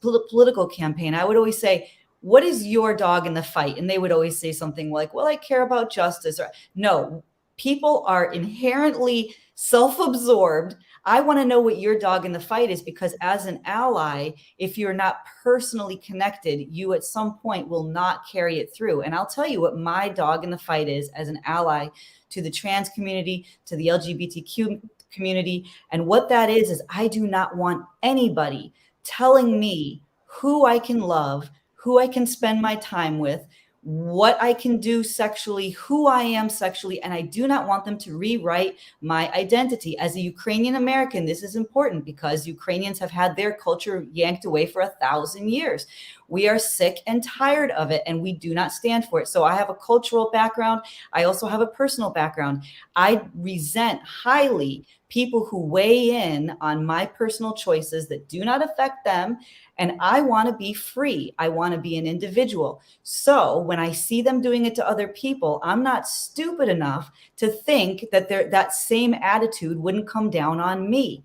political campaign, I would always say, what is your dog in the fight? And they would always say something like, well, I care about justice. Or no, people are inherently self-absorbed. I want to know what your dog in the fight is, because as an ally, if you're not personally connected, you at some point will not carry it through. And I'll tell you what my dog in the fight is as an ally to the trans community, to the LGBTQ community. And what that is I do not want anybody telling me who I can love, who I can spend my time with, what I can do sexually, who I am sexually, and I do not want them to rewrite my identity. As a Ukrainian American, this is important because Ukrainians have had their culture yanked away for 1,000 years. We are sick and tired of it, and we do not stand for it. So I have a cultural background. I also have a personal background. I resent highly people who weigh in on my personal choices that do not affect them. And I want to be free. I want to be an individual. So when I see them doing it to other people, I'm not stupid enough to think that that same attitude wouldn't come down on me.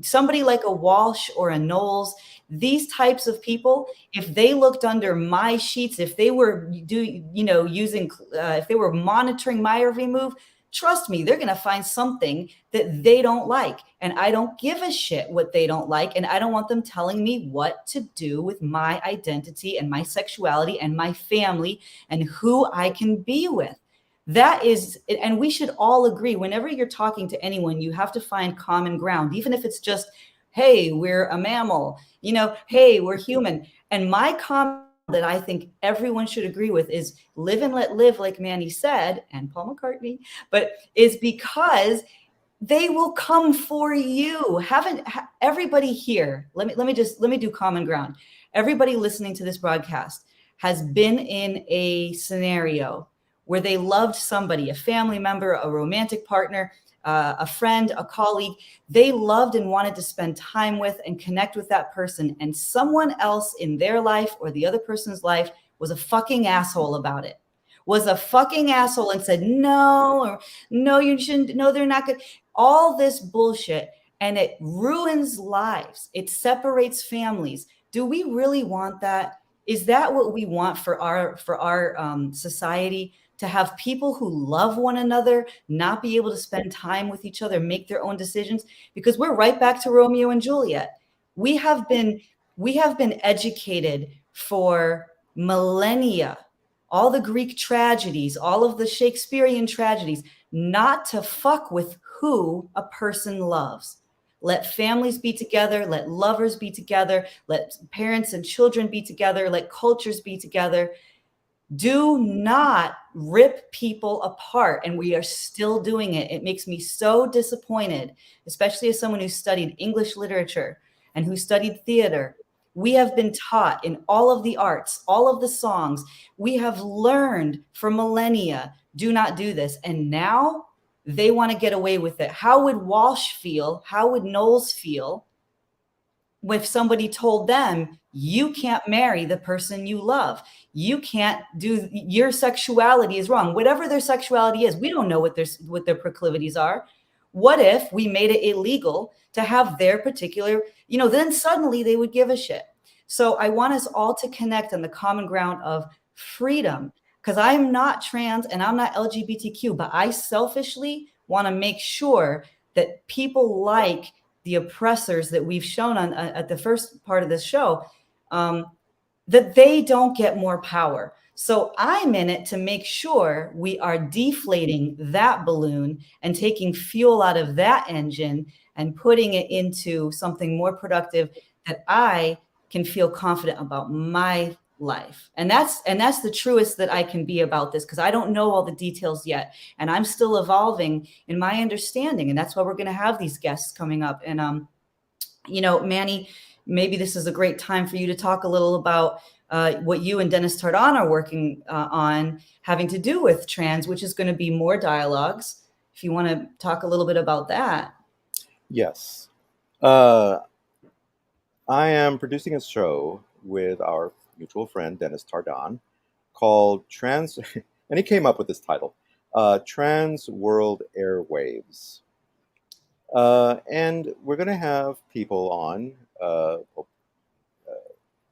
Somebody like a Walsh or a Knowles, these types of people, if they looked under my sheets, if they were if they were monitoring my every move, trust me, they're going to find something that they don't like. And I don't give a shit what they don't like. And I don't want them telling me what to do with my identity and my sexuality and my family and who I can be with. That is, and we should all agree, whenever you're talking to anyone, you have to find common ground, even if it's just, hey, we're a mammal, hey, we're human. And my comment that I think everyone should agree with is live and let live, like Manny said, and Paul McCartney, but is because they will come for you. Everybody here, let me do common ground. Everybody listening to this broadcast has been in a scenario where they loved somebody, a family member, a romantic partner, a friend, a colleague. They loved and wanted to spend time with and connect with that person, and someone else in their life or the other person's life was a fucking asshole about it. Was a fucking asshole and said, no, or no, you shouldn't, no, they're not good. All this bullshit, and it ruins lives. It separates families. Do we really want that? Is that what we want for our society? To have people who love one another not be able to spend time with each other, make their own decisions? Because we're right back to Romeo and Juliet. We have been educated for millennia, all the Greek tragedies, all of the Shakespearean tragedies, not to fuck with who a person loves. Let families be together, let lovers be together, let parents and children be together, let cultures be together. Do not rip people apart. And we are still doing it. It makes me so disappointed, especially as someone who studied English literature and who studied theater. We have been taught in all of the arts, all of the songs, we have learned for millennia, do not do this. And now they want to get away with it. How would Walsh feel? How would Knowles feel if somebody told them, you can't marry the person you love? You can't do, your sexuality is wrong. Whatever their sexuality is, we don't know what their proclivities are. What if we made it illegal to have their particular, then suddenly they would give a shit. So I want us all to connect on the common ground of freedom, because I'm not trans and I'm not LGBTQ, but I selfishly want to make sure that people like the oppressors that we've shown on at the first part of this show, that they don't get more power. So I'm in it to make sure we are deflating that balloon and taking fuel out of that engine and putting it into something more productive that I can feel confident about my life. And that's the truest that I can be about this, because I don't know all the details yet. And I'm still evolving in my understanding. And that's why we're going to have these guests coming up. And, Manny, maybe this is a great time for you to talk a little about what you and Dennis Tardon are working on, having to do with trans, which is going to be more dialogues. If you want to talk a little bit about that. Yes. I am producing a show with our mutual friend, Dennis Tardon, called Trans, and he came up with this title, Trans World Airwaves. And we're going to have people on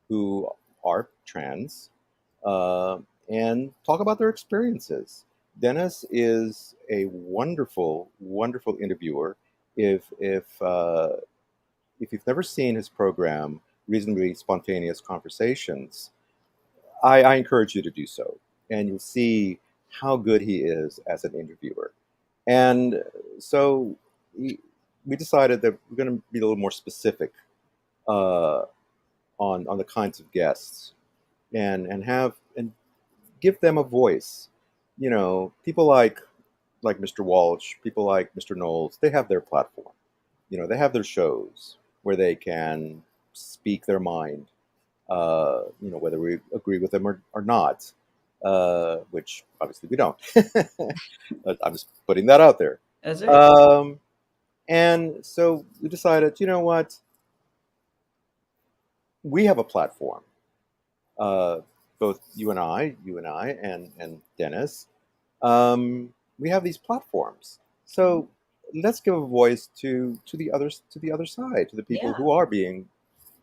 who are trans and talk about their experiences. Dennis is a wonderful, wonderful interviewer. If you've never seen his program, Reasonably Spontaneous Conversations, I encourage you to do so. And you'll see how good he is as an interviewer. And so we decided that we're going to be a little more specific on the kinds of guests and give them a voice. People like Mr. Walsh, people like Mr. Knowles, they have their platform. They have their shows where they can speak their mind, whether we agree with them or not, which obviously we don't. I'm just putting that out there. That's right. And so we decided, you know what? We have a platform. Both you and I, and Dennis. We have these platforms. So let's give a voice to the other side, to the people who are being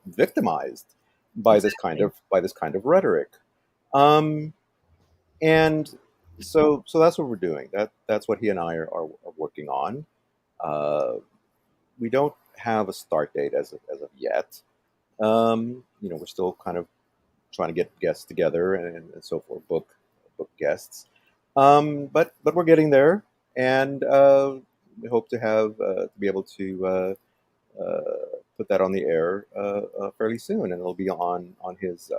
victimized by this kind of rhetoric. And so that's what we're doing. That's what he and I are working on. We don't have a start date as of yet. We're still kind of trying to get guests together and so forth, book guests. But we're getting there, and we hope to be able to put that on the air fairly soon, and it'll be on his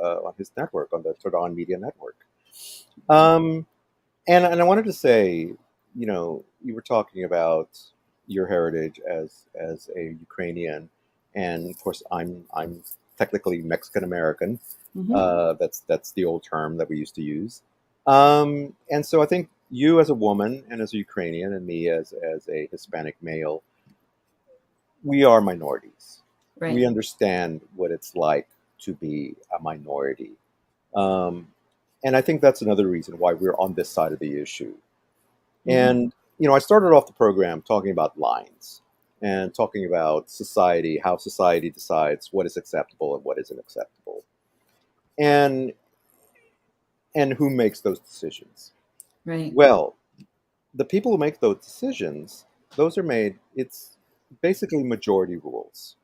network, on the Tardon Media Network. And I wanted to say, you were talking about your heritage as a Ukrainian, and of course I'm technically Mexican American. That's the old term that we used to use. And so I think you as a woman and as a Ukrainian, and me as a Hispanic male, we are minorities. Right. We understand what it's like to be a minority. Um, and I think that's another reason why we're on this side of the issue. And, I started off the program talking about lines and talking about society, how society decides what is acceptable and what isn't acceptable. And who makes those decisions. Right. Well, the people who make those decisions, those are made, it's basically majority rules.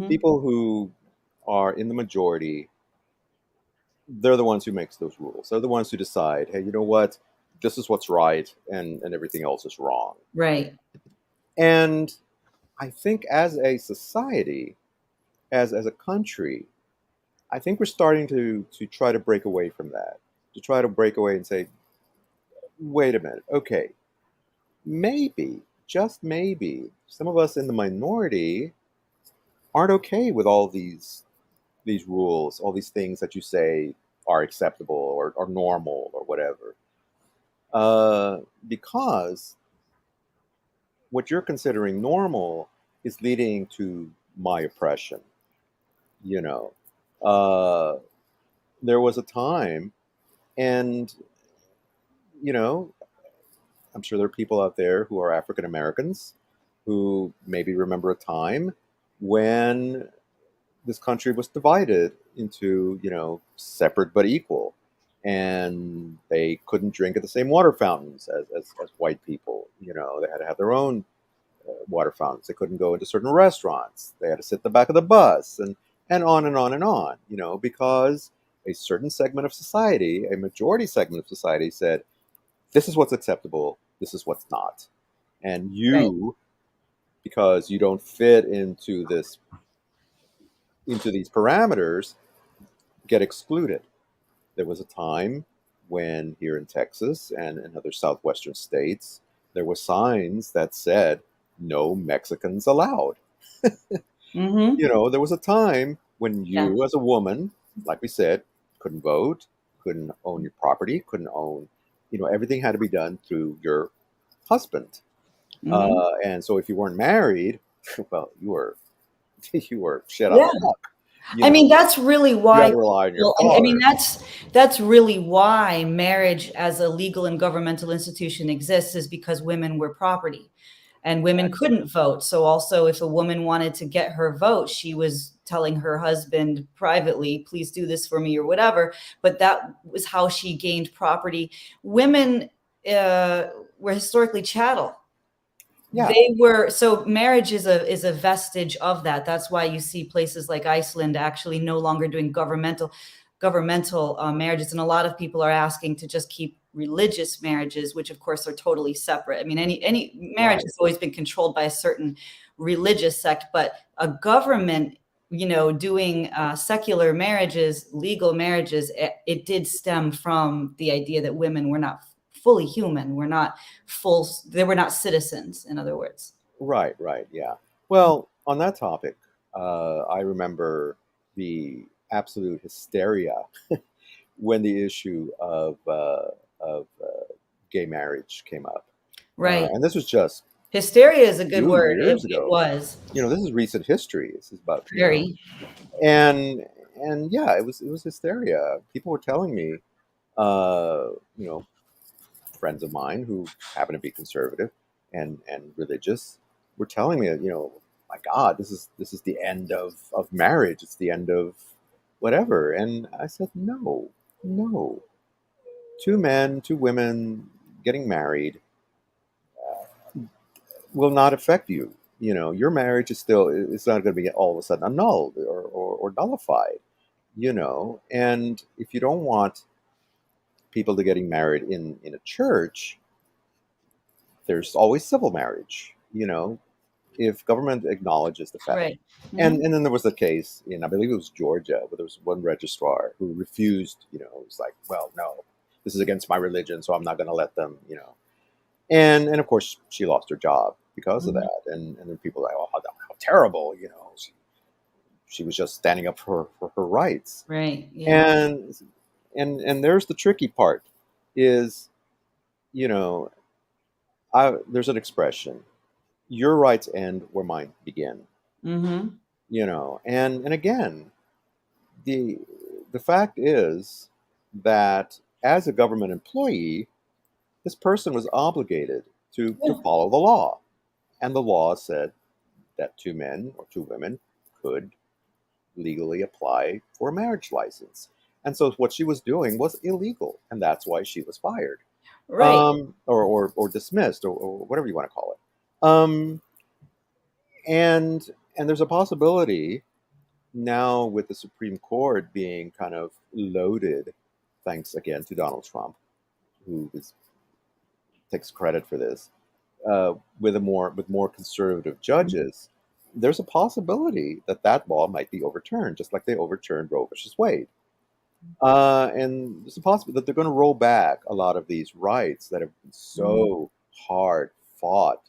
People who are in the majority, they're the ones who makes those rules. They're the ones who decide, hey, you know what? This is what's right, and everything else is wrong. Right. And I think as a society, as a country, I think we're starting to try to break away from that, to try to break away and say, wait a minute, okay, maybe, just maybe, some of us in the minority aren't okay with all these rules, all these things that you say are acceptable or normal or whatever. Because what you're considering normal is leading to my oppression. You know, uh, there was a time, and you know, I'm sure there are people out there who are African Americans who maybe remember a time when this country was divided into, separate but equal. And they couldn't drink at the same water fountains as white people. They had to have their own water fountains. They couldn't go into certain restaurants. They had to sit at the back of the bus, and on and on and on, because a certain segment of society, a majority segment of society said, this is what's acceptable, this is what's not. And you, because you don't fit into these parameters, get excluded. There was a time when here in Texas and in other southwestern states, there were signs that said, no Mexicans allowed. There was a time when you as a woman, like we said, couldn't vote, couldn't own your property, couldn't own, everything had to be done through your husband. And so if you weren't married, well, you were shit out of luck. I mean, that's really why. That's really why marriage as a legal and governmental institution exists, is because women were property, and women couldn't vote. So also, if a woman wanted to get her vote, she was telling her husband privately, "Please do this for me," or whatever. But that was how she gained property. Women were historically chattel. Yeah. They were, so marriage is a vestige of that. That's why you see places like Iceland actually no longer doing governmental marriages, and a lot of people are asking to just keep religious marriages, which of course are totally separate. I mean, any marriage has always been controlled by a certain religious sect, but a government, doing secular marriages, legal marriages, it did stem from the idea that women were not fully human. They were not citizens, in other words. Right, yeah. Well, on that topic, I remember the absolute hysteria when the issue of gay marriage came up. Right. And this was just hysteria is a good word. Years ago. It was. This is recent history. This is about very. And yeah, it was hysteria. People were telling me, friends of mine who happen to be conservative and religious were telling me that, my God, this is the end of marriage. It's the end of whatever. And I said, no. 2 men, 2 women getting married will not affect you. Your marriage is still, it's not going to be all of a sudden annulled or nullified, and if you don't want people to getting married in a church, there's always civil marriage, if government acknowledges the fact. Right. And then there was a case in, I believe it was Georgia, where there was one registrar who refused, it was like, well, no, this is against my religion, so I'm not going to let them, and of course she lost her job. because of that. And then people are like, oh, how terrible, she was just standing up for her rights. Right. Yeah. And there's the tricky part is, there's an expression, your rights end where mine begin. Mm-hmm. And again, the fact is that as a government employee, this person was obligated to follow the law. And the law said that 2 men or 2 women could legally apply for a marriage license. And so what she was doing was illegal, and that's why she was fired. Right. Or dismissed, or whatever you want to call it. And there's a possibility now with the Supreme Court being kind of loaded, thanks again to Donald Trump, who takes credit for this, with more conservative judges, there's a possibility that law might be overturned, just like they overturned Roe versus Wade. And there's a possibility that they're going to roll back a lot of these rights that have been so hard fought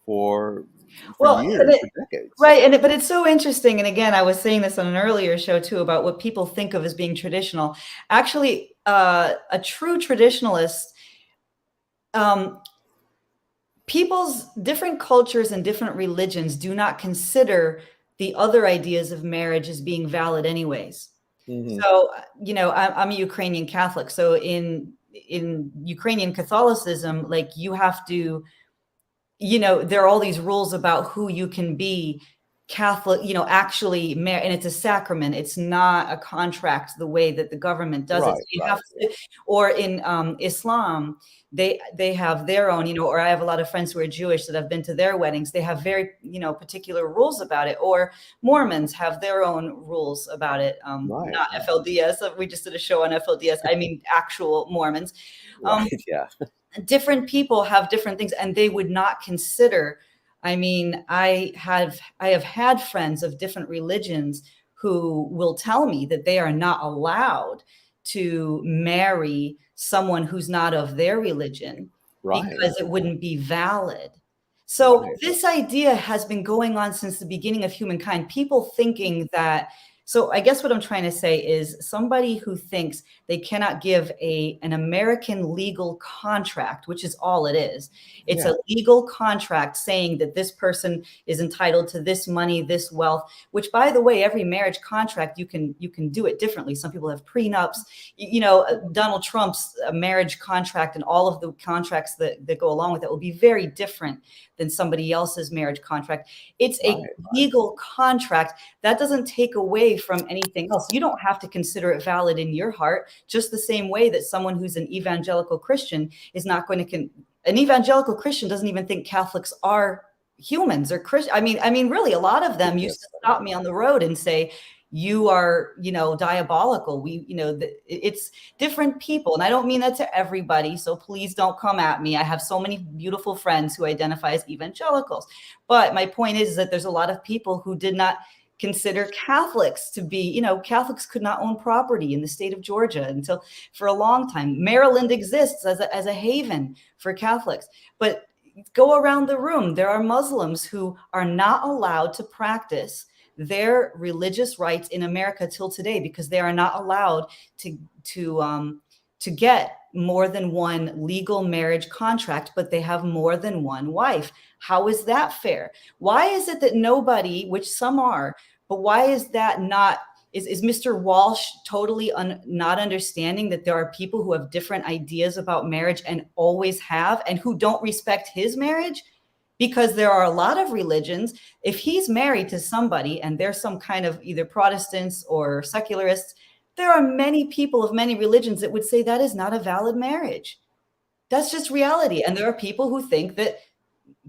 for years, for decades. Right. But it's so interesting. And again, I was saying this on an earlier show too, about what people think of as being traditional. Actually, a true traditionalist, people's different cultures and different religions do not consider the other ideas of marriage as being valid anyways. Mm-hmm. So, I'm a Ukrainian Catholic. So in Ukrainian Catholicism, like, you have to, there are all these rules about who you can be Catholic, actually marry, and it's a sacrament. It's not a contract the way that the government does it. So you have to, or in Islam, they have their own, or I have a lot of friends who are Jewish that have been to their weddings. They have very, particular rules about it. Or Mormons have their own rules about it. Not FLDS. We just did a show on FLDS. I mean, actual Mormons. Yeah. Different people have different things, and they would not consider. I mean, I have had friends of different religions who will tell me that they are not allowed to marry someone who's not of their religion because it wouldn't be valid. So this idea has been going on since the beginning of humankind. People thinking that. So I guess what I'm trying to say is somebody who thinks they cannot give an American legal contract, which is all it is. It's a legal contract saying that this person is entitled to this money, this wealth, which, by the way, every marriage contract, you can do it differently. Some people have prenups, Donald Trump's marriage contract and all of the contracts that go along with it will be very different than somebody else's marriage contract. It's a legal contract. That doesn't take away from anything else. You don't have to consider it valid in your heart, just the same way that someone who's an evangelical Christian is not going to an evangelical Christian doesn't even think Catholics are humans or Christian. I mean, really, a lot of them used to stop me on the road and say, you are, diabolical. It's different people. And I don't mean that to everybody. So please don't come at me. I have so many beautiful friends who identify as evangelicals. But my point is that there's a lot of people who did not consider Catholics to be, Catholics could not own property in the state of Georgia until for a long time. Maryland exists as a haven for Catholics. But go around the room. There are Muslims who are not allowed to practice their religious rights in America till today because they are not allowed to get more than one legal marriage contract, but they have more than one wife. How is that fair? Why is it that nobody, which some are, but why is that not? Is Mr. Walsh totally not understanding that there are people who have different ideas about marriage and always have, and who don't respect his marriage? Because there are a lot of religions, if he's married to somebody and they're some kind of either Protestants or secularists, there are many people of many religions that would say that is not a valid marriage. That's just reality. And there are people who think that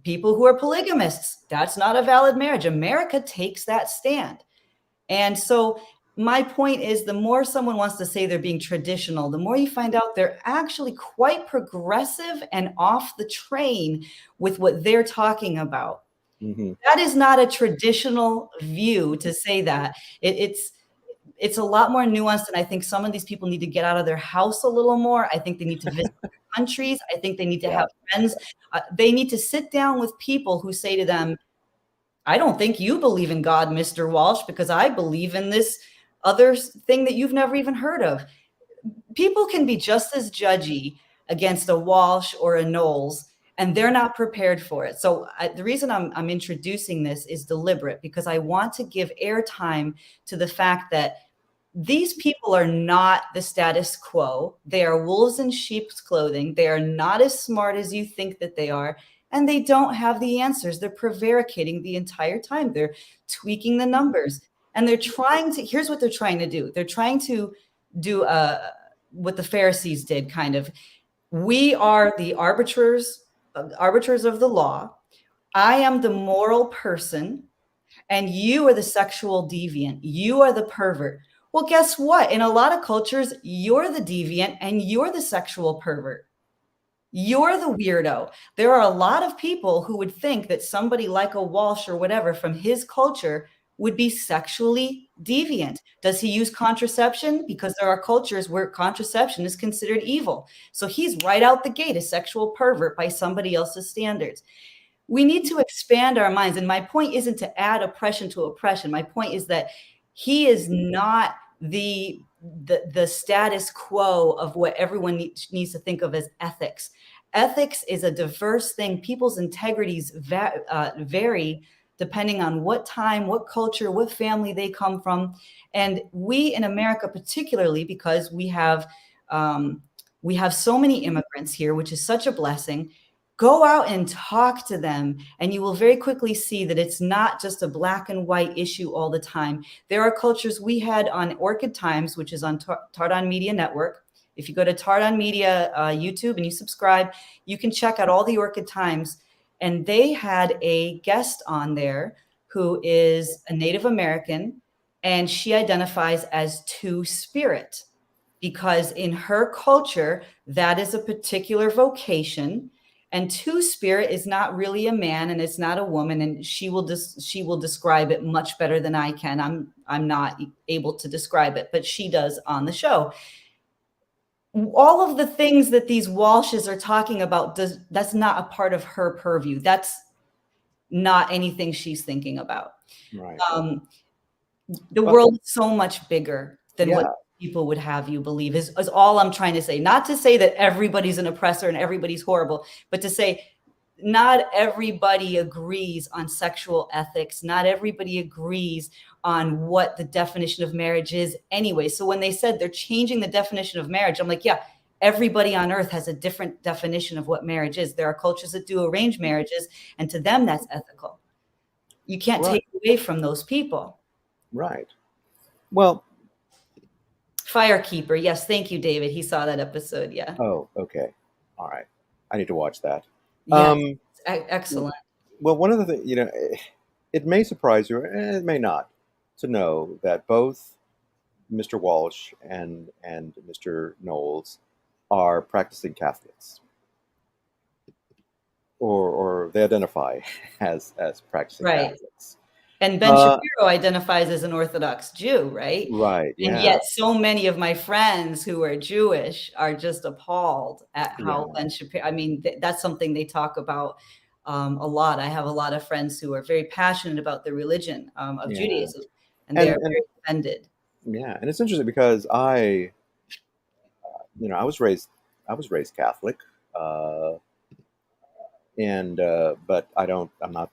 people who are polygamists, that's not a valid marriage. America takes that stand. And so my point is, the more someone wants to say they're being traditional, the more you find out they're actually quite progressive and off the train with what they're talking about. Mm-hmm. That is not a traditional view to say that. it's a lot more nuanced, and I think some of these people need to get out of their house a little more. I think they need to visit countries. I think they need to have friends. They need to sit down with people who say to them, I don't think you believe in God, Mr. Walsh, because I believe in this other thing that you've never even heard of. People can be just as judgy against a Walsh or a Knowles, and they're not prepared for it. So the reason I'm introducing this is deliberate, because I want to give airtime to the fact that these people are not the status quo. They are wolves in sheep's clothing. They are not as smart as you think that they are, and they don't have the answers. They're prevaricating the entire time. They're tweaking the numbers, and they're trying to, here's what they're trying to do. They're trying to do what the Pharisees did, kind of. We are the arbiters of the law. I am the moral person, and you are the sexual deviant. You are the pervert. Well, guess what? In a lot of cultures, you're the deviant and you're the sexual pervert. You're the weirdo. There are a lot of people who would think that somebody like a Walsh or whatever from his culture would be sexually deviant. Does he use contraception? Because there are cultures where contraception is considered evil. So he's right out the gate a sexual pervert by somebody else's standards. We need to expand our minds. And my point isn't to add oppression to oppression. My point is that he is not the status quo of what everyone needs to think of as ethics. Ethics is a diverse thing. People's integrities vary depending on what time, what culture, what family they come from. And we in America, particularly because we have so many immigrants here, which is such a blessing. Go out and talk to them, and you will very quickly see that it's not just a black and white issue all the time. There are cultures. We had on Orchid Times, which is on Tardon Media Network. If you go to Tardon Media YouTube and you subscribe, you can check out all the Orchid Times. And they had a guest on there who is a Native American, and she identifies as Two-Spirit because in her culture, that is a particular vocation. And Two-Spirit is not really a man, and it's not a woman, and she will describe it much better than I can. I'm not able to describe it, but she does on the show. All of the things that these Walshes are talking about, that's not a part of her purview. That's not anything she's thinking about. Right. The world is so much bigger than what people would have you believe is all I'm trying to say. Not to say that everybody's an oppressor and everybody's horrible, but to say not everybody agrees on sexual ethics. Not everybody agrees on what the definition of marriage is anyway. So when they said they're changing the definition of marriage, I'm like, yeah, everybody on earth has a different definition of what marriage is. There are cultures that do arranged marriages, and to them, that's ethical. You can't take away from those people. Right. Well, Firekeeper. Yes. Thank you, David. He saw that episode. Yeah. Oh, okay. All right. I need to watch that. Yeah. Excellent. Well, one of the things, it may surprise you, and it may not, to know that both Mr. Walsh and Mr. Knowles are practicing Catholics, or they identify as practicing Catholics. And Ben Shapiro identifies as an Orthodox Jew, right? Right. Yeah. And yet so many of my friends who are Jewish are just appalled at how Ben Shapiro, I mean, that's something they talk about a lot. I have a lot of friends who are very passionate about the religion of Judaism, and they're very offended. Yeah. And it's interesting because I was raised Catholic, but I'm not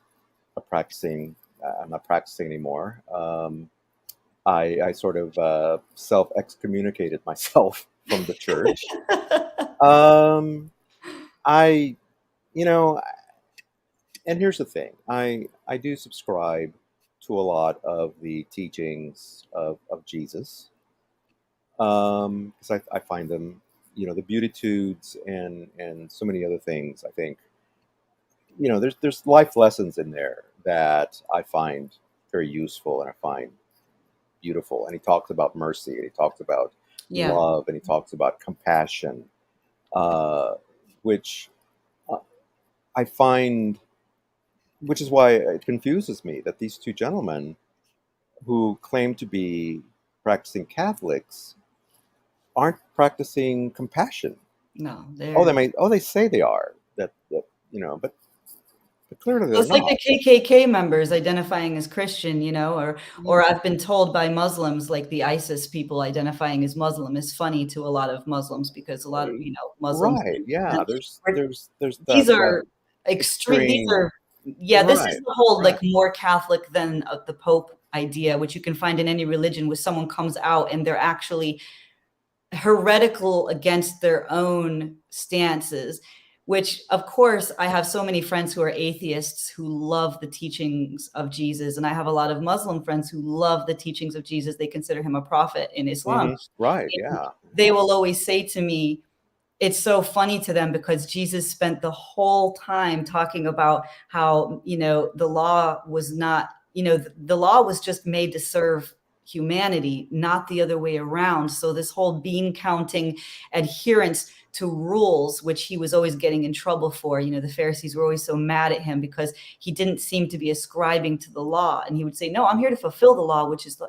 practicing anymore. I sort of self-excommunicated myself from the church. And here's the thing. I do subscribe to a lot of the teachings of Jesus, because I find them, the Beatitudes and so many other things. I think, there's life lessons in there that I find very useful and I find beautiful. And he talks about mercy, and he talks about love, and he talks about compassion, which I find, which is why it confuses me that these two gentlemen who claim to be practicing Catholics aren't practicing compassion. No, They say they are, that but clearly they're it's like not. the KKK members identifying as Christian, or I've been told by Muslims, like the ISIS people identifying as Muslim is funny to a lot of Muslims, because a lot of, Muslims. Right. Yeah. There's These are extreme. These are, this is the whole like more Catholic than the Pope idea, which you can find in any religion, where someone comes out and they're actually heretical against their own stances. Which, of course, I have so many friends who are atheists who love the teachings of Jesus. And I have a lot of Muslim friends who love the teachings of Jesus. They consider him a prophet in Islam. Right, And yeah. they will always say to me, it's so funny to them because Jesus spent the whole time talking about how, the law was not, the law was just made to serve humanity, not the other way around. So this whole bean counting adherence to rules, which he was always getting in trouble for. The Pharisees were always so mad at him because he didn't seem to be ascribing to the law. And he would say, no, I'm here to fulfill the law, which is,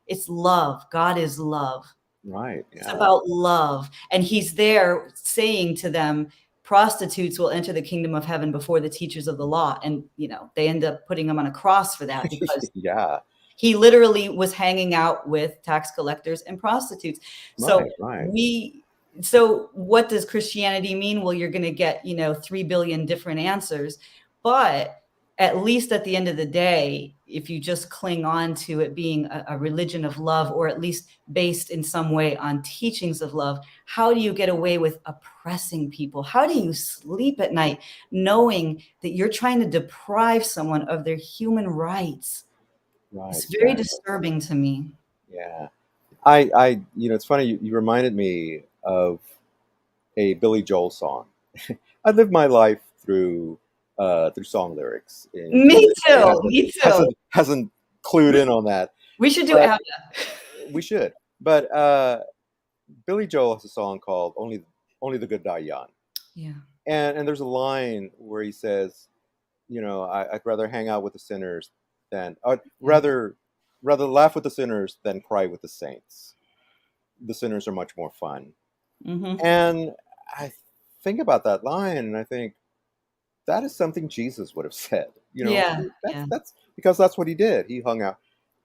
it's love. God is love. Right. Yeah. It's about love. And he's there saying to them, prostitutes will enter the kingdom of heaven before the teachers of the law. And, they end up putting him on a cross for that, because yeah. He literally was hanging out with tax collectors and prostitutes. So so what does Christianity mean? Well, you're going to get, 3 billion different answers, but at least at the end of the day, if you just cling on to it being a religion of love, or at least based in some way on teachings of love, how do you get away with oppressing people? How do you sleep at night knowing that you're trying to deprive someone of their human rights? Right. It's very disturbing to me. Yeah. It's funny, you reminded me of a Billy Joel song. I lived my life through song lyrics. Me too. Hasn't clued in on that. We should do it. We should. But Billy Joel has a song called "Only the Good Die Young." Yeah. And there's a line where he says, I'd rather hang out with the sinners than I'd rather laugh with the sinners than cry with the saints. The sinners are much more fun. Mm-hmm. And I think about that line, and I think that is something Jesus would have said. That's because that's what he did. He hung out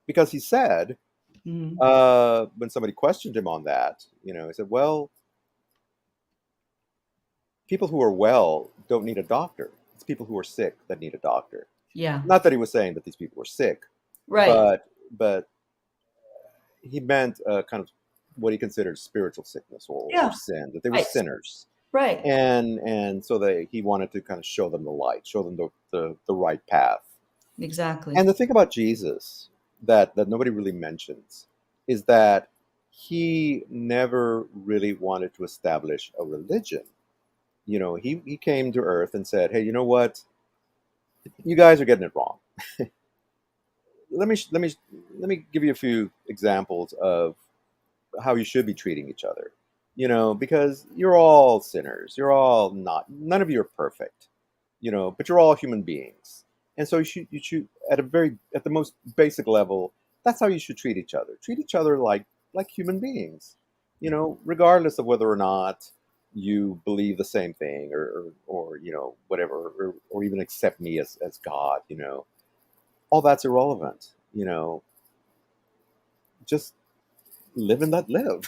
because he said, when somebody questioned him on that, he said, well, people who are well don't need a doctor. It's people who are sick that need a doctor. Yeah. Not that he was saying that these people were sick, right? But he meant kind of what he considered spiritual sickness or sin, that they were sinners, right? And so he wanted to kind of show them the light, show them the right path. Exactly. And the thing about Jesus that nobody really mentions is that he never really wanted to establish a religion. He came to earth and said, hey, you know what? You guys are getting it wrong. Let me give you a few examples of how you should be treating each other. Because you're all sinners. You're all none of you are perfect. But you're all human beings. And so you should at the most basic level, that's how you should treat each other. Treat each other like human beings. Regardless of whether or not you believe the same thing or whatever, or even accept me as God, all that's irrelevant, just live and let live.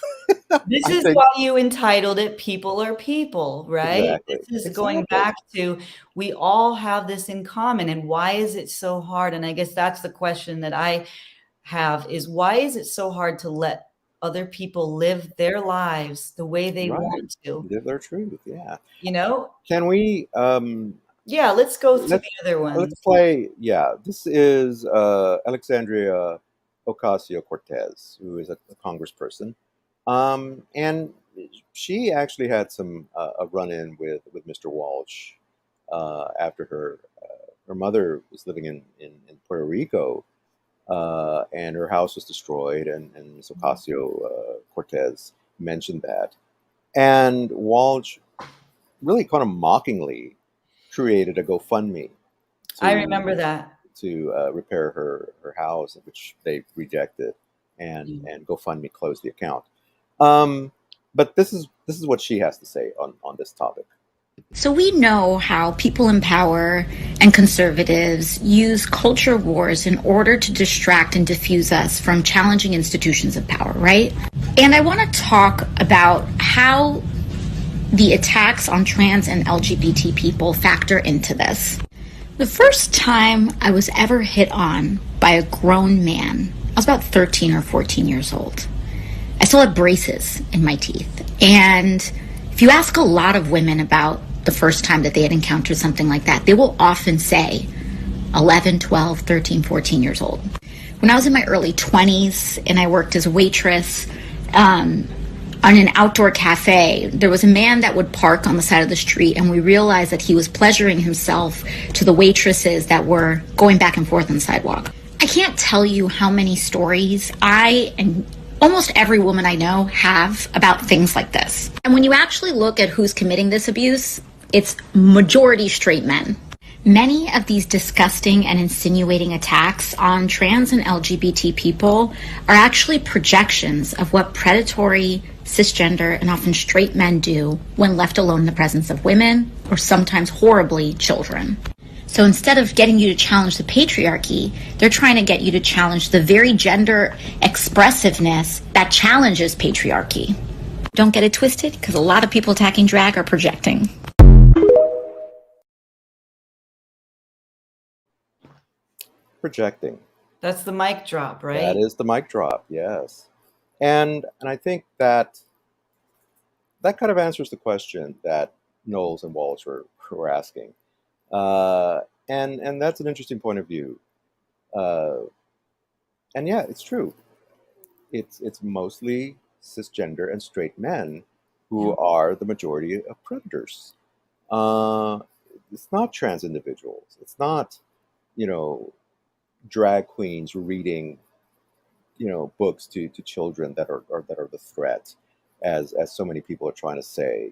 This is why you entitled it People Are People, right? Exactly. This is going back to, we all have this in common, and why is it so hard? And I guess that's the question that I have, is why is it so hard to let other people live their lives the way they want to? Live their truth, yeah. Can we let's go to the other one. Let's play, this is Alexandria Ocasio-Cortez, who is a congressperson. And she actually had a run-in with Mr. Walsh after her mother was living in Puerto Rico, and her house was destroyed, and Ms. Ocasio-Cortez mentioned that. And Walsh really kind of mockingly created a GoFundMe. I remember that. To repair her house, which they rejected. and GoFundMe closed the account. But this is what she has to say on this topic. So we know how people in power and conservatives use culture wars in order to distract and diffuse us from challenging institutions of power, right? And I want to talk about how the attacks on trans and LGBT people factor into this. The first time I was ever hit on by a grown man, I was about 13 or 14 years old. I still had braces in my teeth. And if you ask a lot of women about the first time that they had encountered something like that, they will often say 11, 12, 13, 14 years old. When I was in my early 20s and I worked as a waitress on an outdoor cafe, there was a man that would park on the side of the street, and we realized that he was pleasuring himself to the waitresses that were going back and forth on the sidewalk. I can't tell you how many stories I and almost every woman I know have about things like this. And when you actually look at who's committing this abuse, it's majority straight men. Many of these disgusting and insinuating attacks on trans and LGBT people are actually projections of what predatory, cisgender, and often straight men do when left alone in the presence of women, or sometimes horribly, children. So instead of getting you to challenge the patriarchy, they're trying to get you to challenge the very gender expressiveness that challenges patriarchy. Don't get it twisted, because a lot of people attacking drag are projecting. Projecting. That's the mic drop, right? That is the mic drop, yes. And I think that kind of answers the question that Knowles and Wallace were asking. And that's an interesting point of view. And yeah, it's true. It's mostly cisgender and straight men who are the majority of predators. It's not trans individuals. It's not, drag queens reading, books to children that are the threat, as so many people are trying to say.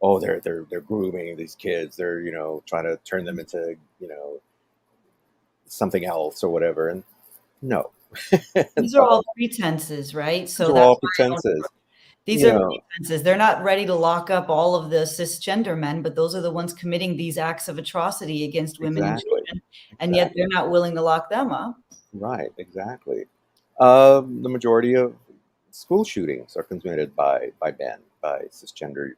Oh, they're grooming these kids. They're trying to turn them into something else or whatever. And no, these are all pretenses, right? So these are all pretenses. These are pretenses. They're not ready to lock up all of the cisgender men, but those are the ones committing these acts of atrocity against women and children, and yet they're not willing to lock them up. Right, exactly. The majority of school shootings are committed by men, by cisgender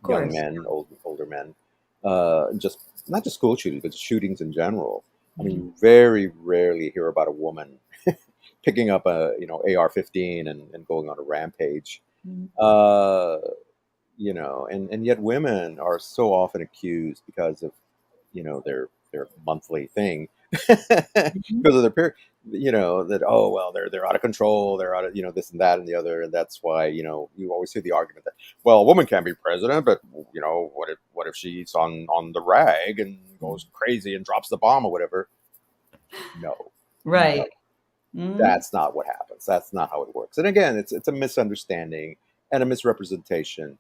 young men, older men. Just not just school shootings, but shootings in general. I mean, you very rarely hear about a woman picking up a AR-15 and going on a rampage. And yet women are so often accused because of their monthly thing because of their period, that they're out of control, they're out of this and that and the other, and that's why you always hear the argument that, well, a woman can't be president, but what if she's on the rag and goes crazy and drops the bomb or whatever? No, right. No. That's not what happens. That's not how it works. And again, it's a misunderstanding and a misrepresentation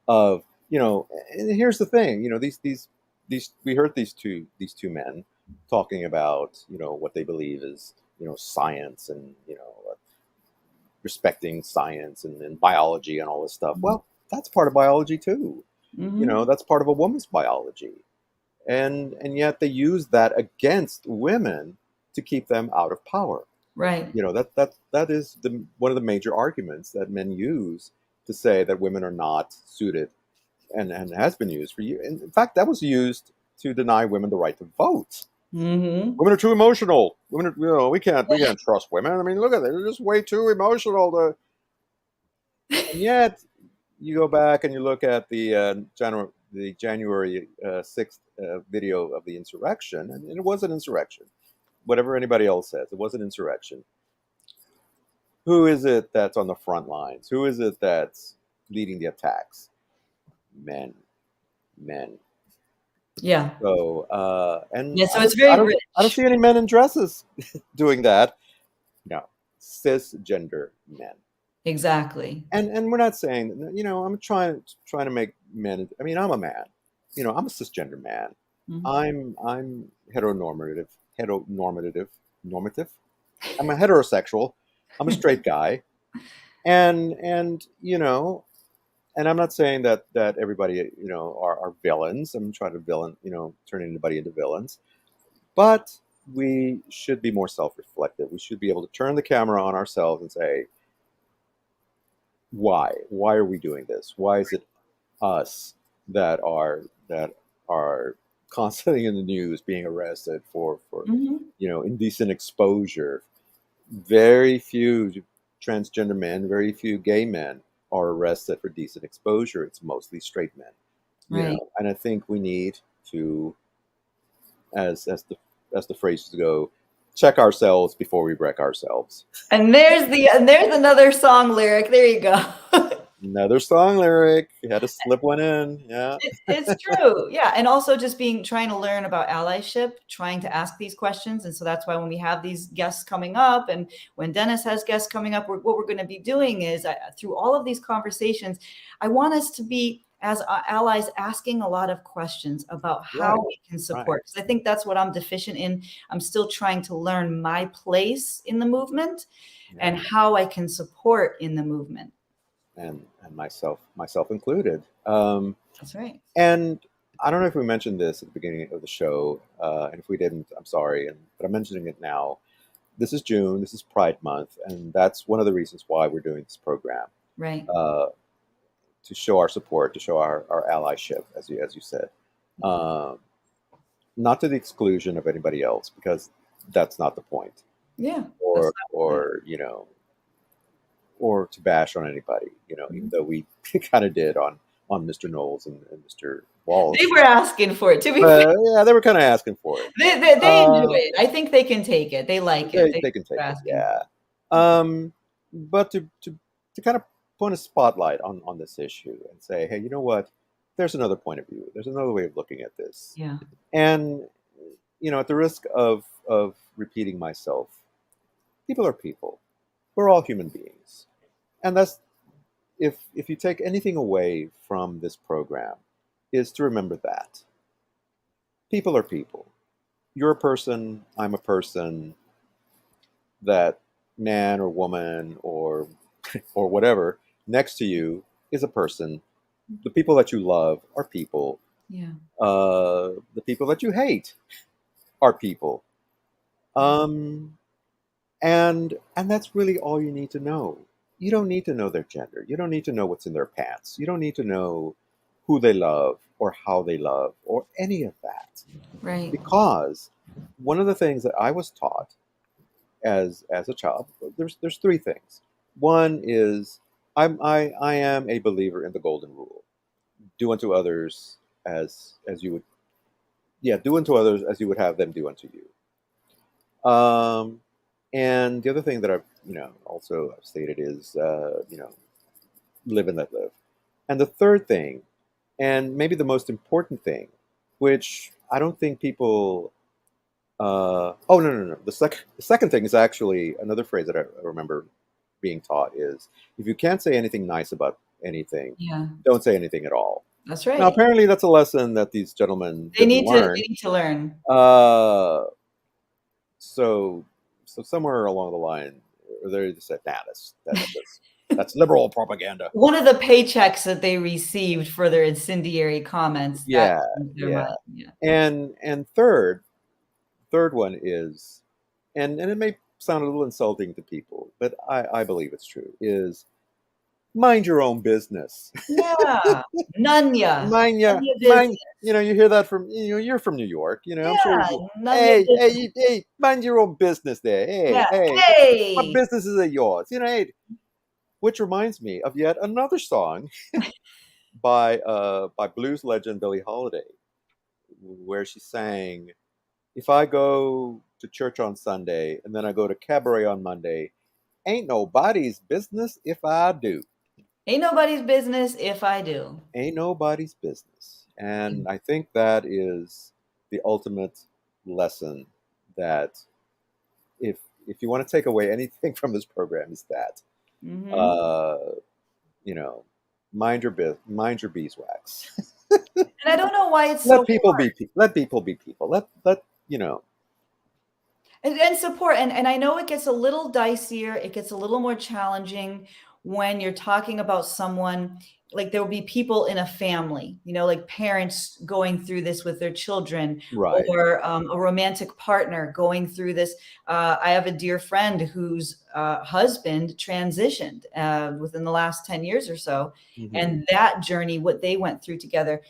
of And here's the thing, these we heard these two men talking about what they believe is science and respecting science and biology and all this stuff. Well, that's part of biology too. That's part of a woman's biology, and yet they use that against women to keep them out of power. Right. That is one of the major arguments that men use to say that women are not suited, and has been used for years. In fact, that was used to deny women the right to vote. Women are too emotional. Women, we can't trust women. I mean, look at it; they're just way too emotional. And yet, you go back and you look at the January 6th video of the insurrection, and it was an insurrection. Whatever anybody else says, it was an insurrection. Who is it that's on the front lines? Who is it that's leading the attacks? Men. Yeah. So so it's very rich. I don't see any men in dresses doing that. No, cisgender men. Exactly. And we're not saying I'm trying to make men. I mean, I'm a man. I'm a cisgender man. I'm heteronormative. I'm a heterosexual. I'm a straight guy, and and I'm not saying that everybody are villains. I'm trying to turn anybody into villains, but we should be more self-reflective. We should be able to turn the camera on ourselves and say, why are we doing this? Why is it us that are constantly in the news being arrested for Mhm. indecent exposure? Very few transgender men, very few gay men are arrested for decent exposure. It's mostly straight men, Right. and I think we need to, as the phrases go, check ourselves before we wreck ourselves. And there's another song lyric. There you go. Another song lyric. You had to slip one in. Yeah. It's true. Yeah. And also just trying to learn about allyship, trying to ask these questions. And so that's why when we have these guests coming up and when Dennis has guests coming up, what we're going to be doing is through all of these conversations, I want us to be, as allies, asking a lot of questions about how Right. we can support. Because I think that's what I'm deficient in. I'm still trying to learn my place in the movement and how I can support in the movement. And myself included. That's right. And I don't know if we mentioned this at the beginning of the show, and if we didn't, I'm sorry. But I'm mentioning it now. This is June. This is Pride Month, and that's one of the reasons why we're doing this program. Right. To show our support, to show our allyship, as you said, not to the exclusion of anybody else, because that's not the point. Yeah. Or to bash on anybody, even though we kind of did on Mr. Knowles and Mr. Walsh. They were asking for it, to be fair. Yeah, they were kind of asking for it. They enjoy it. I think they can take it. They like it. They can take it, yeah. But to kind of point a spotlight on this issue and say, hey, you know what? There's another point of view. There's another way of looking at this. Yeah. And, at the risk of repeating myself, people are people. We're all human beings. And that's, if you take anything away from this program, is to remember that. People are people. You're a person, I'm a person. That man or woman or whatever next to you is a person. The people that you love are people. Yeah. The people that you hate are people. And that's really all you need to know. You don't need to know their gender. You don't need to know what's in their pants. You don't need to know who they love or how they love or any of that. Right. Because one of the things that I was taught as a child, there's three things. One is I am a believer in the golden rule. Do unto others as you would. Yeah, do unto others as you would have them do unto you. And the other thing that I've also stated is live and let live. And the third thing, and maybe the most important thing, which I don't think people. No. The second thing is actually another phrase that I remember being taught is, if you can't say anything nice about anything, don't say anything at all. That's right. Now, apparently, that's a lesson that these gentlemen need to learn. So somewhere along the line, they just said, that's liberal propaganda. One of the paychecks that they received for their incendiary comments. Yeah. And third one is, and it may sound a little insulting to people, but I believe it's true, is mind your own business. Yeah. None ya. Mind you hear that from, you're from New York, I'm sure. Hey, mind your own business there. Hey. What business is it yours? Hey. Which reminds me of yet another song by blues legend Billie Holiday, where she sang, if I go to church on Sunday and then I go to cabaret on Monday, ain't nobody's business if I do. Ain't nobody's business if I do. Ain't nobody's business. And I think that is the ultimate lesson, that if you want to take away anything from this program, is that. Mm-hmm. Mind your beeswax. And I don't know why it's let so people hard. Let people be people. Let And support. And I know it gets a little dicier. It gets a little more challenging when you're talking about someone, like there will be people in a family, like parents going through this with their children, Right. or a romantic partner going through this. I have a dear friend whose husband transitioned within the last 10 years or so. And that journey, what they went through together,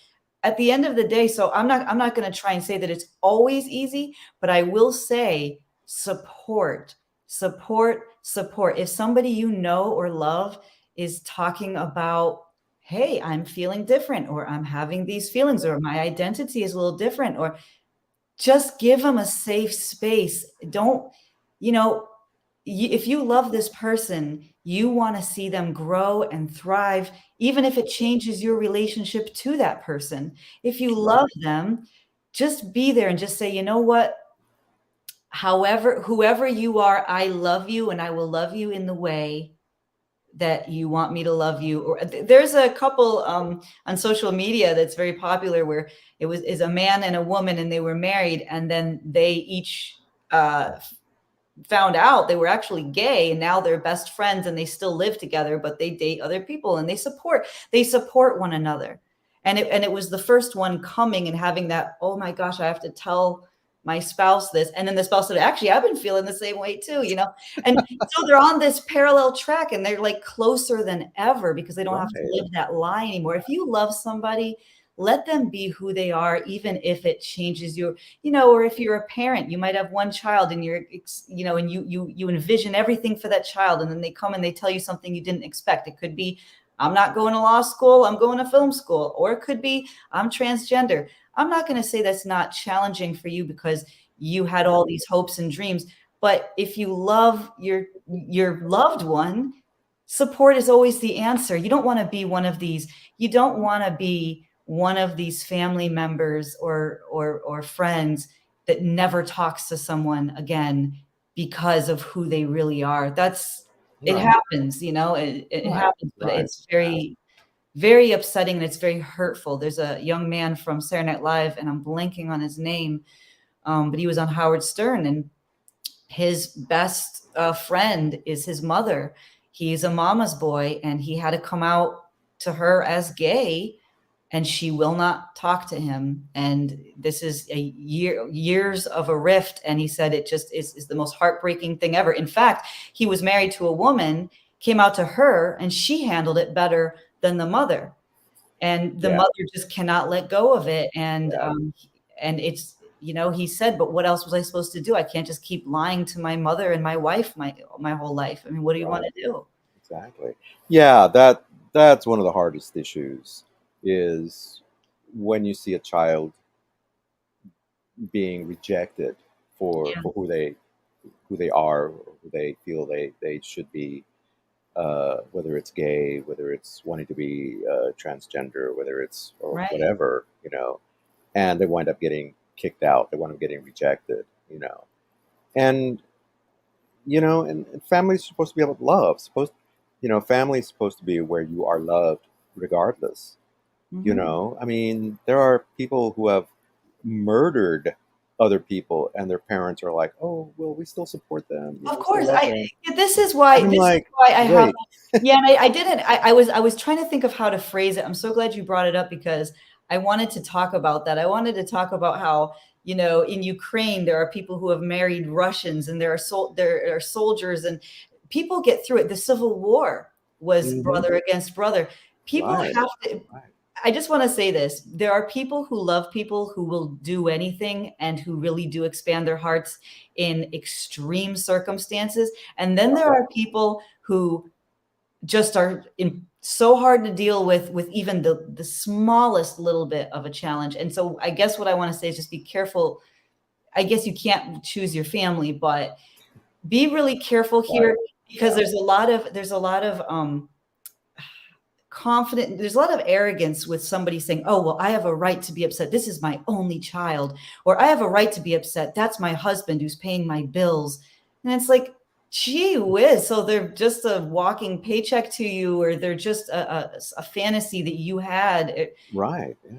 at the end of the day, so I'm not going to try and say that it's always easy, but I will say support. If somebody you know or love is talking about, hey, I'm feeling different, or I'm having these feelings, or my identity is a little different, or just give them a safe space. Don't, if you love this person, you want to see them grow and thrive, even if it changes your relationship to that person. If you love them, just be there and just say, you know what? Whoever you are, I love you, and I will love you in the way that you want me to love you. Or there's a couple on social media that's very popular where is a man and a woman, and they were married, and then they each found out they were actually gay, and now they're best friends and they still live together, but they date other people and they support one another. And it was the first one coming and having that, oh my gosh, I have to tell my spouse this. And then the spouse said, actually, I've been feeling the same way too, And so they're on this parallel track, and they're like closer than ever because they don't have to live that lie anymore. If you love somebody, let them be who they are, even if it changes you, or if you're a parent, you might have one child and and you envision everything for that child. And then they come and they tell you something you didn't expect. It could be, I'm not going to law school, I'm going to film school. Or it could be, I'm transgender. I'm not going to say that's not challenging for you because you had all these hopes and dreams. But if you love your loved one, support is always the answer. You don't want to be one of these. You don't want to be one of these family members or friends that never talks to someone again because of who they really are. It happens, it happens, but it's very, very upsetting, and it's very hurtful. There's a young man from Saturday Night Live, and I'm blanking on his name, but he was on Howard Stern, and his best friend is his mother. He's a mama's boy, and he had to come out to her as gay, and she will not talk to him. And this is years of a rift. And he said it just is the most heartbreaking thing ever. In fact, he was married to a woman, came out to her, and she handled it better than the mother. And the mother just cannot let go of it. And it's, he said, but what else was I supposed to do? I can't just keep lying to my mother and my wife my whole life. I mean, what do you want to do? Exactly. Yeah, that's one of the hardest issues, is when you see a child being rejected for who they are, or who they feel they should be, whether it's gay, whether it's wanting to be transgender, whether it's whatever, and they wind up getting kicked out, they wind up getting rejected, and and family's supposed to be able to love, family's supposed to be where you are loved regardless. I mean, there are people who have murdered other people, and their parents are like, "Oh, well, we still support them." Of course, this is why I have. Yeah, and I didn't. I was trying to think of how to phrase it. I'm so glad you brought it up, because I wanted to talk about that. I wanted to talk about how, in Ukraine there are people who have married Russians, and there are soldiers, and people get through it. The Civil War was brother against brother. People have to. I just want to say this. There are people who love people who will do anything and who really do expand their hearts in extreme circumstances. And then there are people who just are so hard to deal with even the smallest little bit of a challenge. And so I guess what I want to say is just be careful. I guess you can't choose your family, but be really careful here, because there's a lot of confident, there's a lot of arrogance with somebody saying, oh, well, I have a right to be upset, this is my only child, or I have a right to be upset, that's my husband who's paying my bills. And it's like, gee whiz, so they're just a walking paycheck to you, or they're just a fantasy that you had.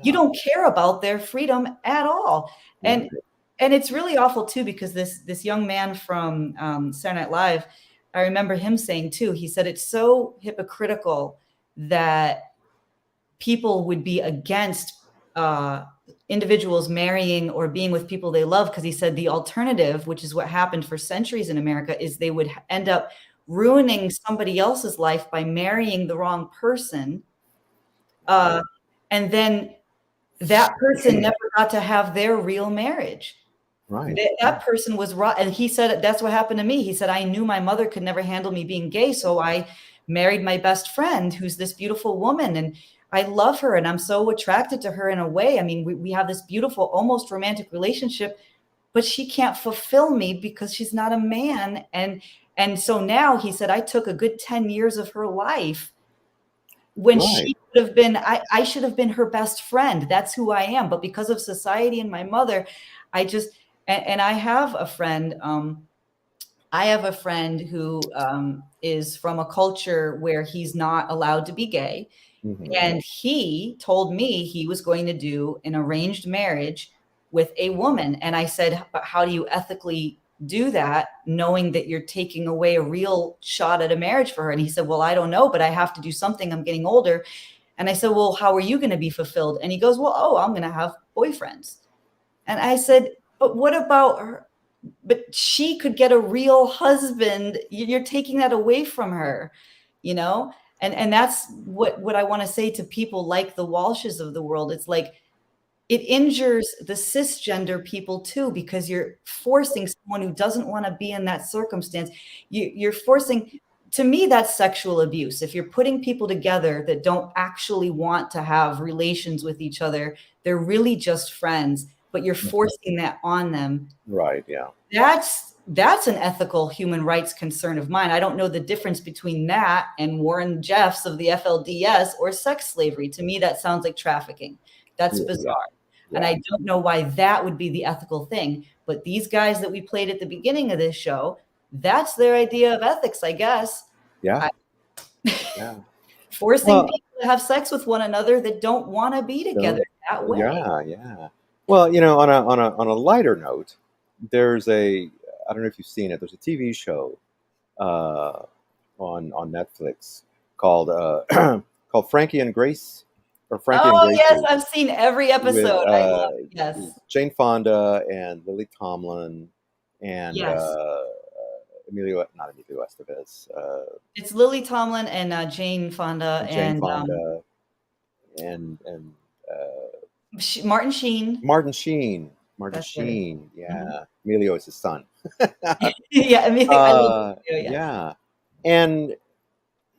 You don't care about their freedom at all. And And it's really awful too, because this young man from Saturday Night Live, I remember him saying too, he said it's so hypocritical that people would be against individuals marrying or being with people they love, because he said the alternative, which is what happened for centuries in America, is they would end up ruining somebody else's life by marrying the wrong person. And then that person never got to have their real marriage. Right. That person was raw. And he said, that's what happened to me. He said, I knew my mother could never handle me being gay. So I married my best friend, who's this beautiful woman. And I love her. And I'm so attracted to her in a way. I mean, we have this beautiful, almost romantic relationship, but she can't fulfill me because she's not a man. And so now he said, I took a good 10 years of her life when she could have been, I should have been her best friend. That's who I am. But because of society and my mother, I just, and I have a friend, who is from a culture where he's not allowed to be gay. Mm-hmm. And he told me he was going to do an arranged marriage with a woman. And I said, but how do you ethically do that, knowing that you're taking away a real shot at a marriage for her? And he said, well, I don't know, but I have to do something. I'm getting older. And I said, well, how are you going to be fulfilled? And he goes, well, I'm going to have boyfriends. And I said, but what about her? But she could get a real husband. You're taking that away from her, you know? And that's what I want to say to people like the Walshes of the world. It's like, it injures the cisgender people too, because you're forcing someone who doesn't want to be in that circumstance. You're forcing, to me, that's sexual abuse. If you're putting people together that don't actually want to have relations with each other, they're really just friends, but you're forcing that on them. Right. Yeah. That's an ethical human rights concern of mine. I don't know the difference between that and Warren Jeffs of the FLDS or sex slavery. To me, that sounds like trafficking. That's bizarre. Yeah. And I don't know why that would be the ethical thing. But these guys that we played at the beginning of this show, that's their idea of ethics, I guess. Yeah. Forcing people to have sex with one another that don't want to be together that way. Yeah, yeah. Well, you know, on a lighter note, there's I don't know if you've seen it. There's a TV show on Netflix called called Frankie and Grace. Oh, yes, I've seen every episode. With, I love it. Yes. Jane Fonda and Lily Tomlin and Emilio Estevez. It's Lily Tomlin and Jane Fonda and Martin Sheen. Martin Sheen. Yeah. Mm-hmm. Emilio is his son. Yeah, Emilio. I love Emilio, yeah. And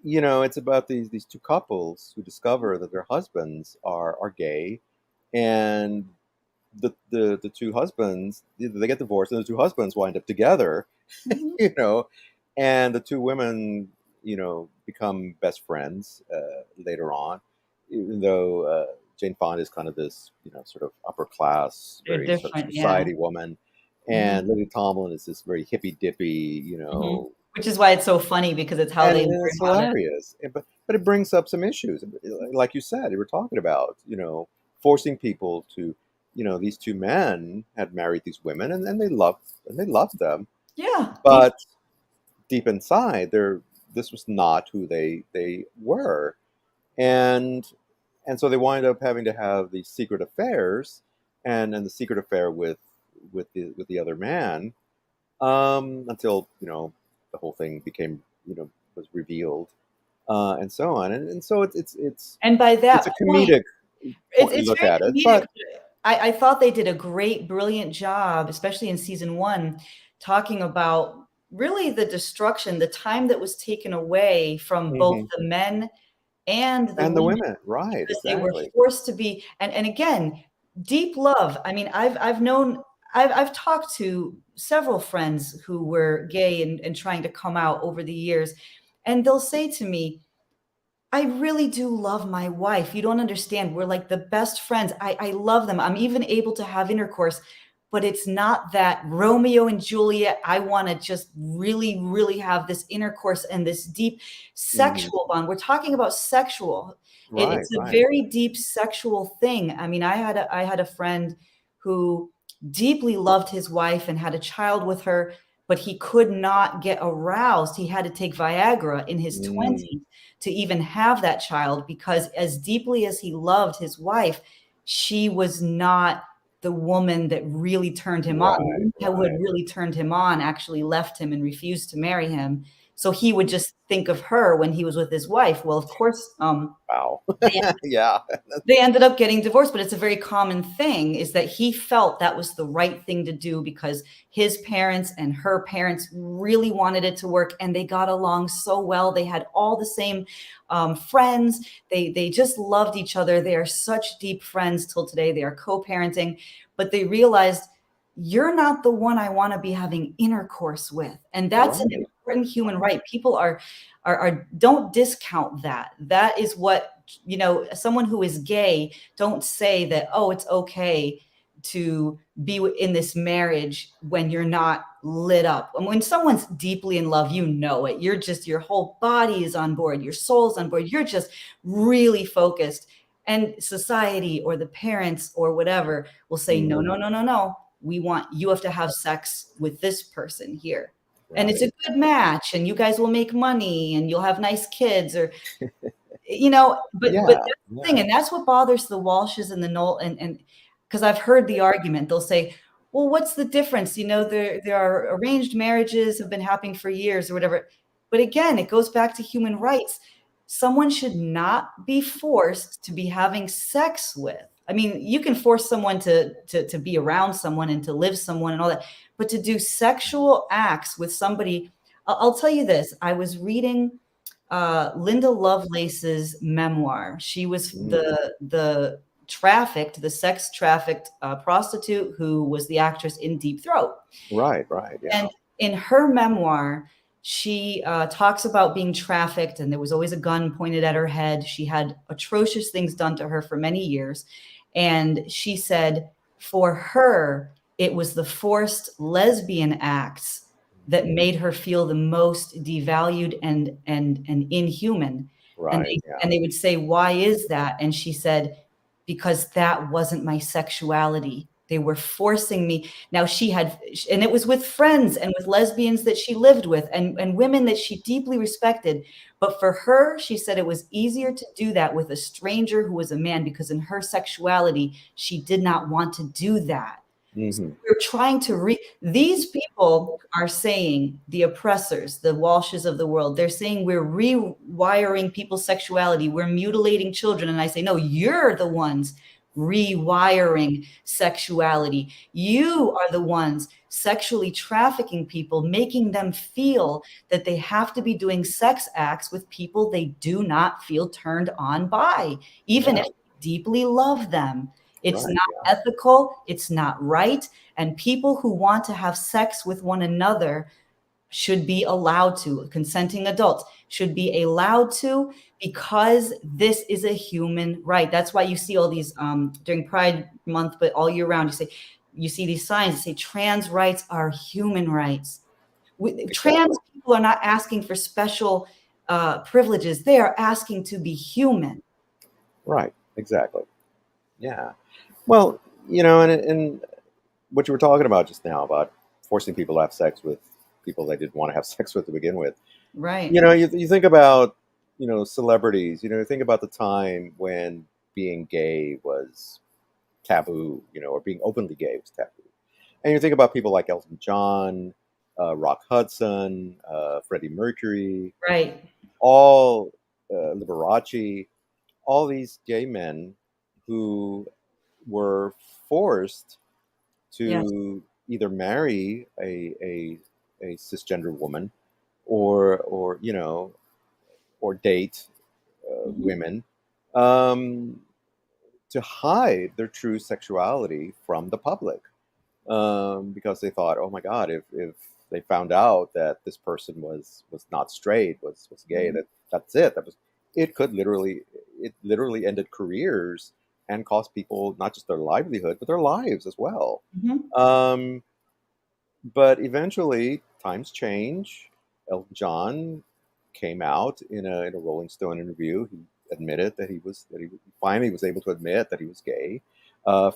you know, it's about these two couples who discover that their husbands are gay, and the two husbands, they get divorced, and the two husbands wind up together, mm-hmm. You know, and the two women, you know, become best friends later on, even though Jane Fonda is kind of this, you know, sort of upper class, very sort of society woman, and mm-hmm. Lily Tomlin is this very hippy dippy, you know. Mm-hmm. Which is why it's so funny, because it's how it's hilarious. But it brings up some issues, like you said, you were talking about, you know, forcing people to, you know, these two men had married these women, and they loved them. Yeah. But deep inside, this was not who they were, and so they wind up having to have these secret affairs, and the secret affair with the other man, until, you know, the whole thing became, you know, was revealed, and so on, and so it's and by that it's a comedic look at it. But I thought they did a brilliant job, especially in season 1, talking about really the destruction, the time that was taken away from both the men and the women, right? Because they were forced to be, and again, deep love. I mean, I've talked to several friends who were gay and trying to come out over the years, and they'll say to me, I really do love my wife. You don't understand. We're like the best friends. I love them. I'm even able to have intercourse, but it's not that Romeo and Juliet. I want to just really, really have this intercourse and this deep sexual bond. We're talking about sexual. It's a very deep sexual thing. I mean, I had a friend who deeply loved his wife and had a child with her, but he could not get aroused. He had to take Viagra in his 20s to even have that child, because as deeply as he loved his wife, she was not the woman that really turned him on. Who had really turned him on actually left him and refused to marry him. So he would just think of her when he was with his wife. Well, of course, Wow. they Yeah. they ended up getting divorced, but it's a very common thing, is that he felt that was the right thing to do because his parents and her parents really wanted it to work, and they got along so well. They had all the same friends. They just loved each other. They are such deep friends till today. They are co-parenting, but they realized, you're not the one I want to be having intercourse with. And that's an important human right. People are don't discount that. That is what, someone who is gay, don't say that, oh, it's okay to be in this marriage when you're not lit up. And when someone's deeply in love, it. You're just, your whole body is on board, your soul's on board. You're just really focused. And society or the parents or whatever will say, no, no, no, no, no. You have to have sex with this person here. Right. And it's a good match and you guys will make money and you'll have nice kids, or, but that's the thing. And that's what bothers the Walshes and the Knoll. And because I've heard the argument, they'll say, well, what's the difference? There are arranged marriages have been happening for years or whatever. But again, it goes back to human rights. Someone should not be forced to be having sex with. I mean, you can force someone to be around someone and to live someone and all that, but to do sexual acts with somebody, I'll tell you this. I was reading Linda Lovelace's memoir. She was the sex trafficked prostitute who was the actress in Deep Throat. Right. Yeah. And in her memoir, she talks about being trafficked, and there was always a gun pointed at her head. She had atrocious things done to her for many years. And she said, for her, it was the forced lesbian acts that made her feel the most devalued and inhuman. Right. And they would say, why is that? And she said, because that wasn't my sexuality. They were forcing me. Now and it was with friends and with lesbians that she lived with and women that she deeply respected. But for her, she said it was easier to do that with a stranger who was a man, because in her sexuality, she did not want to do that. So we're trying to these people are saying, the oppressors, the Walshes of the world, they're saying we're rewiring people's sexuality. We're mutilating children. And I say, no, you're the ones rewiring sexuality. You are the ones sexually trafficking people, making them feel that they have to be doing sex acts with people they do not feel turned on by, even if they deeply love them. It's not ethical. It's not right. And people who want to have sex with one another should be allowed to. Consenting adults should be allowed to, because this is a human right. That's why you see all these during Pride Month, but all year round, you see these signs that say trans rights are human rights. Trans people are not asking for special privileges. They are asking to be human. Right. Exactly. Yeah. Well, and what you were talking about just now about forcing people to have sex with people they didn't want to have sex with to begin with. Right. You think about, celebrities, think about the time when being gay was taboo, or being openly gay was taboo. And you think about people like Elton John, Rock Hudson, Freddie Mercury, right, all Liberace, all these gay men who were forced to either marry a cisgender woman or date women to hide their true sexuality from the public, because they thought, oh my God, if they found out that this person was not straight, was gay, that's it. It literally ended careers and cost people not just their livelihood, but their lives as well. But eventually, times change. Elton John came out in a Rolling Stone interview. He admitted that he finally was able to admit that he was gay.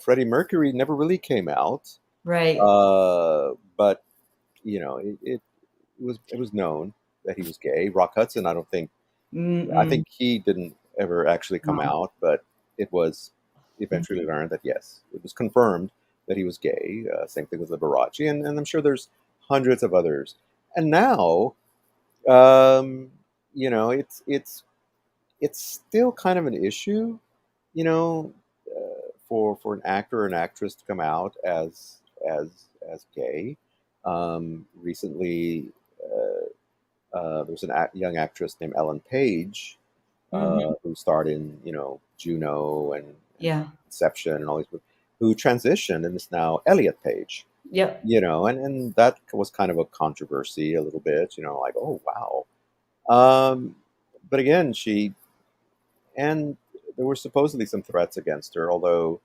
Freddie Mercury never really came out. Right. But you know, it was known that he was gay. Rock Hudson, I Mm-mm. think he didn't ever actually come No. out, but it was eventually learned that yes, it was confirmed that he was gay. Same thing with Liberace, and I'm sure there's hundreds of others. And now, um, you know, it's still kind of an issue, you know, for an actor or an actress to come out as as gay. Recently, there's an young actress named Ellen Page Mm-hmm. who starred in Juno and Yeah. Inception and all these movies, who transitioned and is now Elliot Page. Yep. And that was kind of a controversy a little bit. Like, oh wow. But again, and there were supposedly some threats against her, although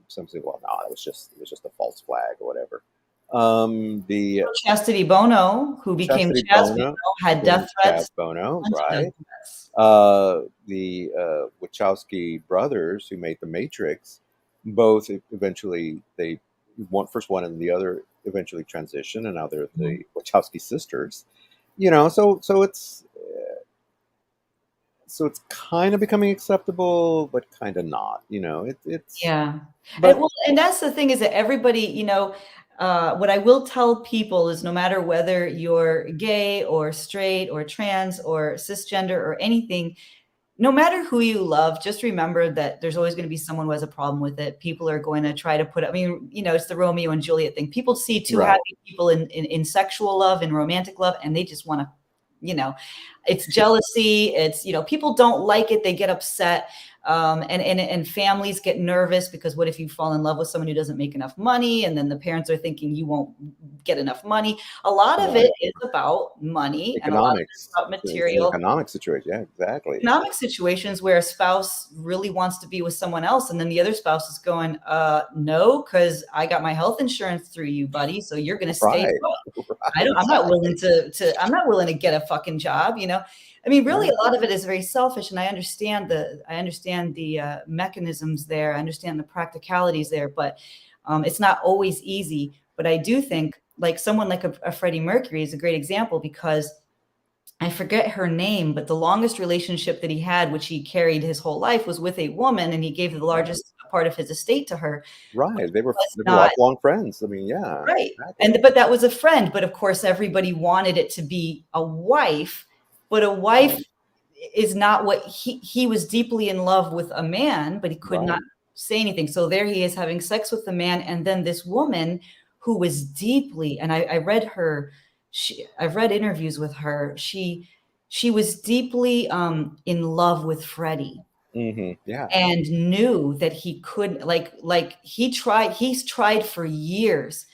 some say, well, no, it was just a false flag or whatever. The Chastity Bono, who became Chastity Chaz Bono, Bono, had then death Chaz threats. Bono, Bunch of death right? threats. The Wachowski brothers who made The Matrix, both eventually one first one and the other eventually transitioned, and now they're Mhm. the Wachowski sisters. So it's kind of becoming acceptable, but kind of not. It's Yeah. And but well, and that's the thing is that everybody, what I will tell people is no matter whether you're gay or straight or trans or cisgender or anything, no matter who you love, just remember that there's always going to be someone who has a problem with it. People are going to try to put, I mean, it's the Romeo and Juliet thing. People see two right, happy people in sexual love and romantic love, and they just want to, it's jealousy. It's, people don't like it. They get upset. And families get nervous because what if you fall in love with someone who doesn't make enough money? And then the parents are thinking you won't get enough money. A lot of right. it is about money and a lot of it is Economics. about It's an material economic situation. Yeah, exactly. economic situations where a spouse really wants to be with someone else and then the other spouse is going no, because I got my health insurance through you, buddy, so you're going to stay Right, put. right, I'm not willing exactly. to I'm not willing to get a fucking job. I mean, really, Right. a lot of it is very selfish, and I understand the mechanisms there. I understand the practicalities there, but it's not always easy. But I do think, like someone like a Freddie Mercury is a great example because I forget her name, but the longest relationship that he had, which he carried his whole life, was with a woman, and he gave the Right. largest part of his estate to her, which Right. They were was they were not lifelong friends. I mean, yeah, right. exactly. But that was a friend. But of course, everybody wanted it to be a wife. But a wife Right. is not what he was deeply in love with a man, but he could not Right. say anything. So there he is having sex with the man, and then this woman who was deeply, and I read her. I've read interviews with her. She was deeply in love with Freddie Yeah. and knew that he couldn't he's tried for years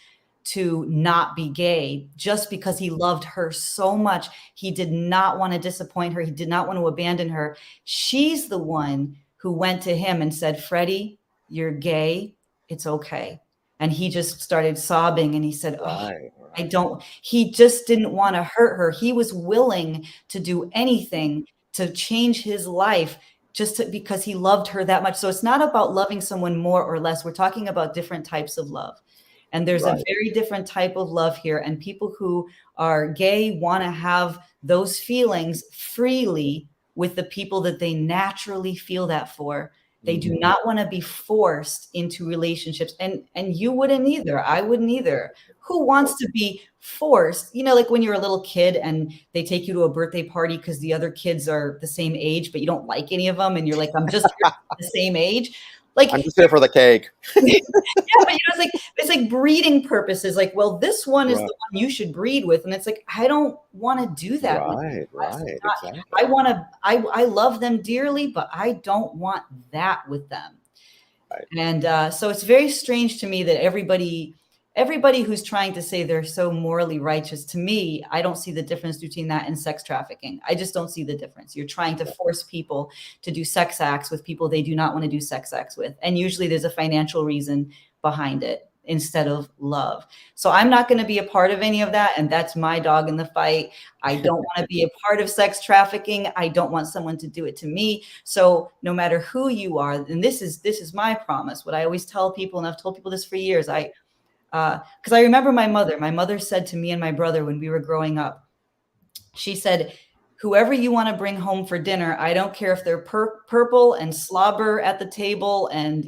to not be gay just because he loved her so much. He did not want to disappoint her. He did not want to abandon her. She's the one who went to him and said, Freddie, you're gay. It's okay. And he just started sobbing and he said, oh, Right. Right. he just didn't want to hurt her. He was willing to do anything to change his life because he loved her that much. So it's not about loving someone more or less. We're talking about different types of love. And there's a Right. very different type of love here. And people who are gay want to have those feelings freely with the people that they naturally feel that for. They do Mhm. not want to be forced into relationships. And you wouldn't either. I wouldn't either. Who wants to be forced? Like when you're a little kid and they take you to a birthday party because the other kids are the same age, but you don't like any of them. And you're like, I'm just the same age. Like, I'm just here for the cake. yeah, but it's like breeding purposes. Like, well, this one is Right. the one you should breed with, and it's like I don't want to do that with you. Right. That's Right. not. Exactly. I want to. I love them dearly, but I don't want that with them. Right. And so it's very strange to me that everybody who's trying to say they're so morally righteous, to me, I don't see the difference between that and sex trafficking. I just don't see the difference. You're trying to force people to do sex acts with people they do not want to do sex acts with. And usually there's a financial reason behind it instead of love. So I'm not going to be a part of any of that. And that's my dog in the fight. I don't want to be a part of sex trafficking. I don't want someone to do it to me. So no matter who you are, and this is my promise, what I always tell people, and I've told people this for years, Because I remember my mother said to me and my brother when we were growing up, she said, whoever you want to bring home for dinner, I don't care if they're purple and slobber at the table. And,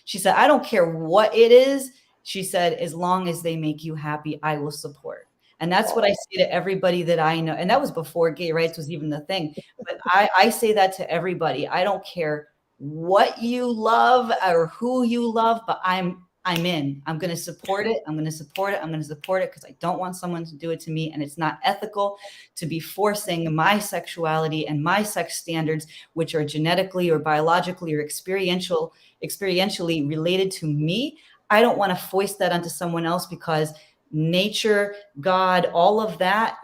she said, I don't care what it is. She said, as long as they make you happy, I will support. And that's what I say to everybody that I know. And that was before gay rights was even the thing. But I say that to everybody. I don't care what you love or who you love, but I'm in. I'm going to support it. I'm going to support it. I'm going to support it because I don't want someone to do it to me. And it's not ethical to be forcing my sexuality and my sex standards, which are genetically or biologically or experientially related to me. I don't want to foist that onto someone else because nature, God, all of that,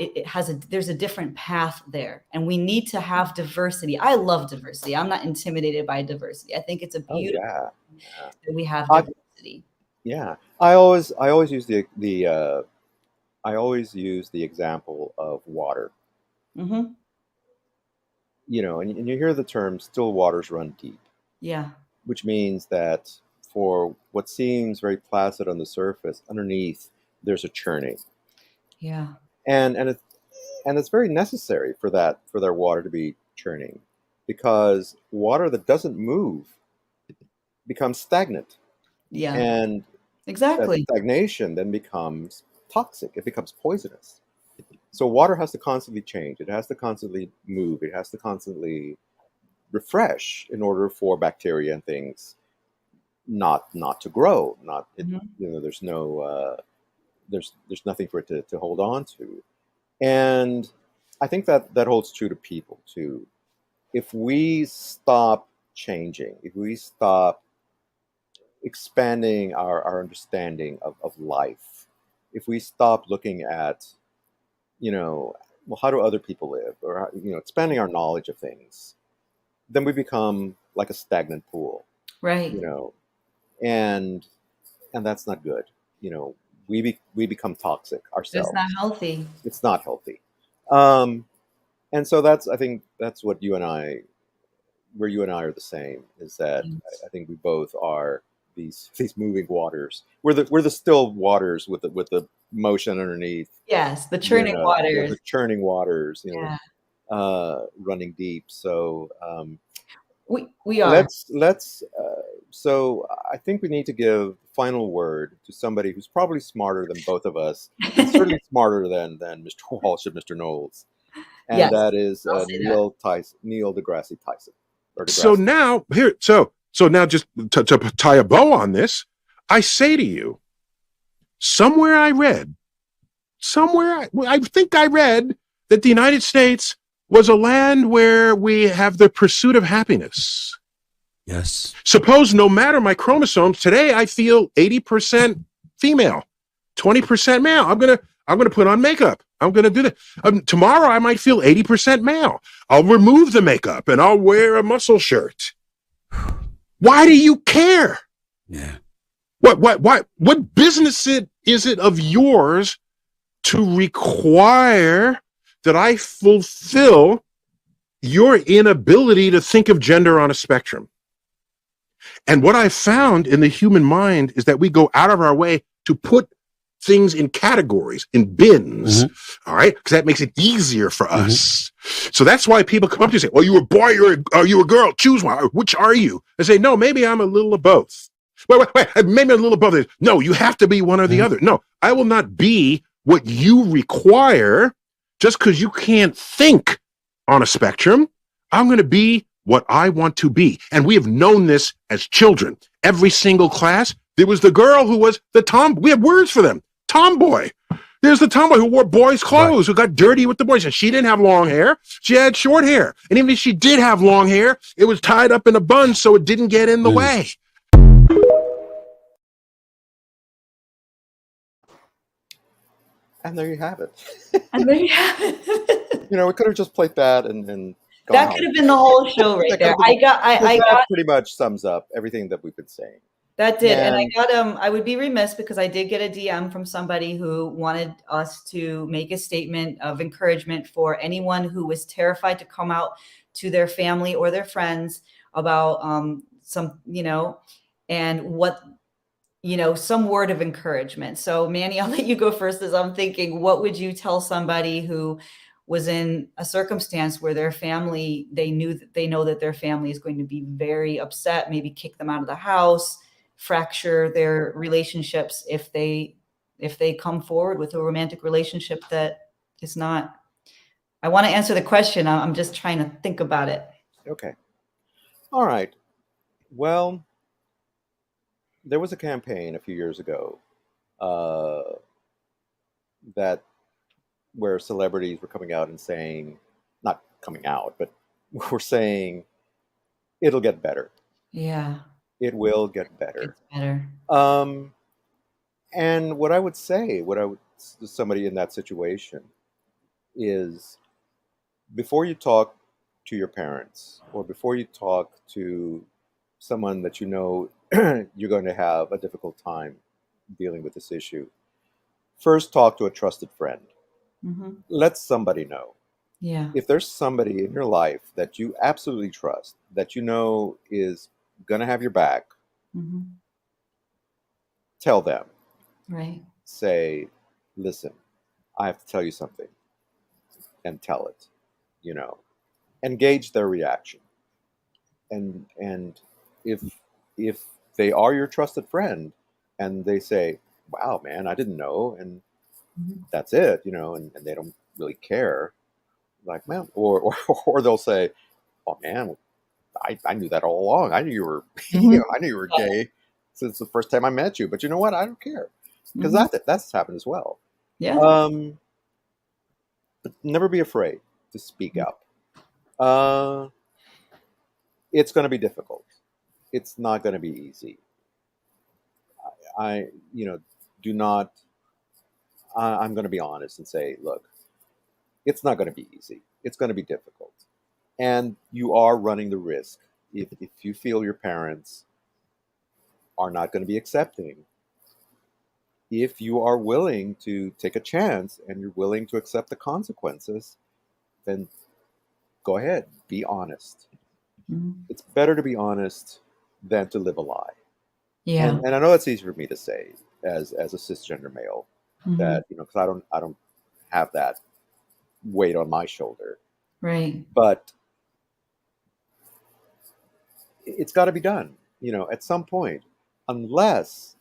there's a different path there. And we need to have diversity. I love diversity. I'm not intimidated by diversity. I think it's a beautiful thing that we have diversity. Yeah, I always use the example of water. Mm-hmm. And you hear the term "still waters run deep." Yeah, which means that for what seems very placid on the surface, underneath there's a churning. Yeah, and it's very necessary for their water to be churning, because water that doesn't move becomes stagnant. Yeah, and exactly. that stagnation then becomes toxic. It becomes poisonous. So water has to constantly change. It has to constantly move. It has to constantly refresh in order for bacteria and things not to grow. There's no there's nothing for it to hold on to. And I think that holds true to people too. If we stop changing, if we stop expanding our understanding of life, if we stop looking at, how do other people live, or, expanding our knowledge of things, then we become like a stagnant pool. Right. And that's not good. We become toxic ourselves. It's not healthy. It's not healthy. And so I think that's what you and I are the same, is that I think we both are these moving waters. We're the still waters with the motion underneath. Yes, the churning waters. The churning waters, Yeah. Running deep. So we are. So I think we need to give final word to somebody who's probably smarter than both of us, and certainly smarter than Mr. Walsh and Mr. Knowles, and Yes, that is Neil deGrasse Tyson. So now now just to tie a bow on this, I say to you, somewhere I think I read that the United States was a land where we have the pursuit of happiness. Yes. Suppose no matter my chromosomes, today I feel 80% female, 20% male. I'm gonna put on makeup. I'm gonna do that. Tomorrow I might feel 80% male. I'll remove the makeup and I'll wear a muscle shirt. Why do you care? Yeah. What business is it of yours to require that I fulfill your inability to think of gender on a spectrum? And what I found in the human mind is that we go out of our way to put things in categories, in bins, all right? Because that makes it easier for us. So that's why people come up to you and say, well, you a boy, are you a girl? Choose one. Which are you? I say, no, maybe I'm a little of both. Wait, maybe a little of both. No, you have to be one or the other. No, I will not be what you require just because you can't think on a spectrum. I'm going to be what I want to be. And we have known this as children. Every single class, there was the girl who was the tom. We have words for them. Tomboy. There's the tomboy who wore boys' clothes, who got dirty with the boys. And she didn't have long hair. She had short hair. And even if she did have long hair, it was tied up in a bun so it didn't get in the way. And there you have it. We could have just played that and that could have been the whole show right there. I got pretty much sums up everything that we've been saying. That did. And I got I would be remiss because I did get a DM from somebody who wanted us to make a statement of encouragement for anyone who was terrified to come out to their family or their friends about and what some word of encouragement. So Manny, I'll let you go first, as I'm thinking, what would you tell somebody who was in a circumstance where their family, they know that their family is going to be very upset, maybe kick them out of the house, fracture their relationships if they come forward with a romantic relationship that is not. I want to answer the question. I'm just trying to think about it. Okay. All right. Well, there was a campaign a few years ago where celebrities were coming out and saying, not coming out, but were saying, it'll get better. Yeah. It will get better. It's better. And what I would say, to somebody in that situation is, before you talk to your parents, or before you talk to someone that you know you're going to have a difficult time dealing with this issue, first talk to a trusted friend. Mm-hmm. Let somebody know. Yeah. If there's somebody in your life that you absolutely trust, that you know is going to have your back, mm-hmm. tell them. Right. Say, listen, I have to tell you something, and tell it. Engage their reaction. And if they are your trusted friend and they say, wow, man, I didn't know, and mm-hmm. that's it, and they don't really care, like, man, or they'll say, oh man, I knew that all along. I knew you were mm-hmm. I knew you were gay since the first time I met you, but you know what, I don't care, because mm-hmm. that's happened as well. Yeah. But never be afraid to speak up. It's going to be difficult. It's not going to be easy. I'm going to be honest and say, look, it's not going to be easy. It's going to be difficult. And you are running the risk, if you feel your parents are not going to be accepting, if you are willing to take a chance and you're willing to accept the consequences, then go ahead, be honest. Mm-hmm. It's better to be honest than to live a lie. Yeah. And I know it's easy for me to say as a cisgender male, mm-hmm. that, because I don't have that weight on my shoulder. Right. But it's got to be done, at some point, unless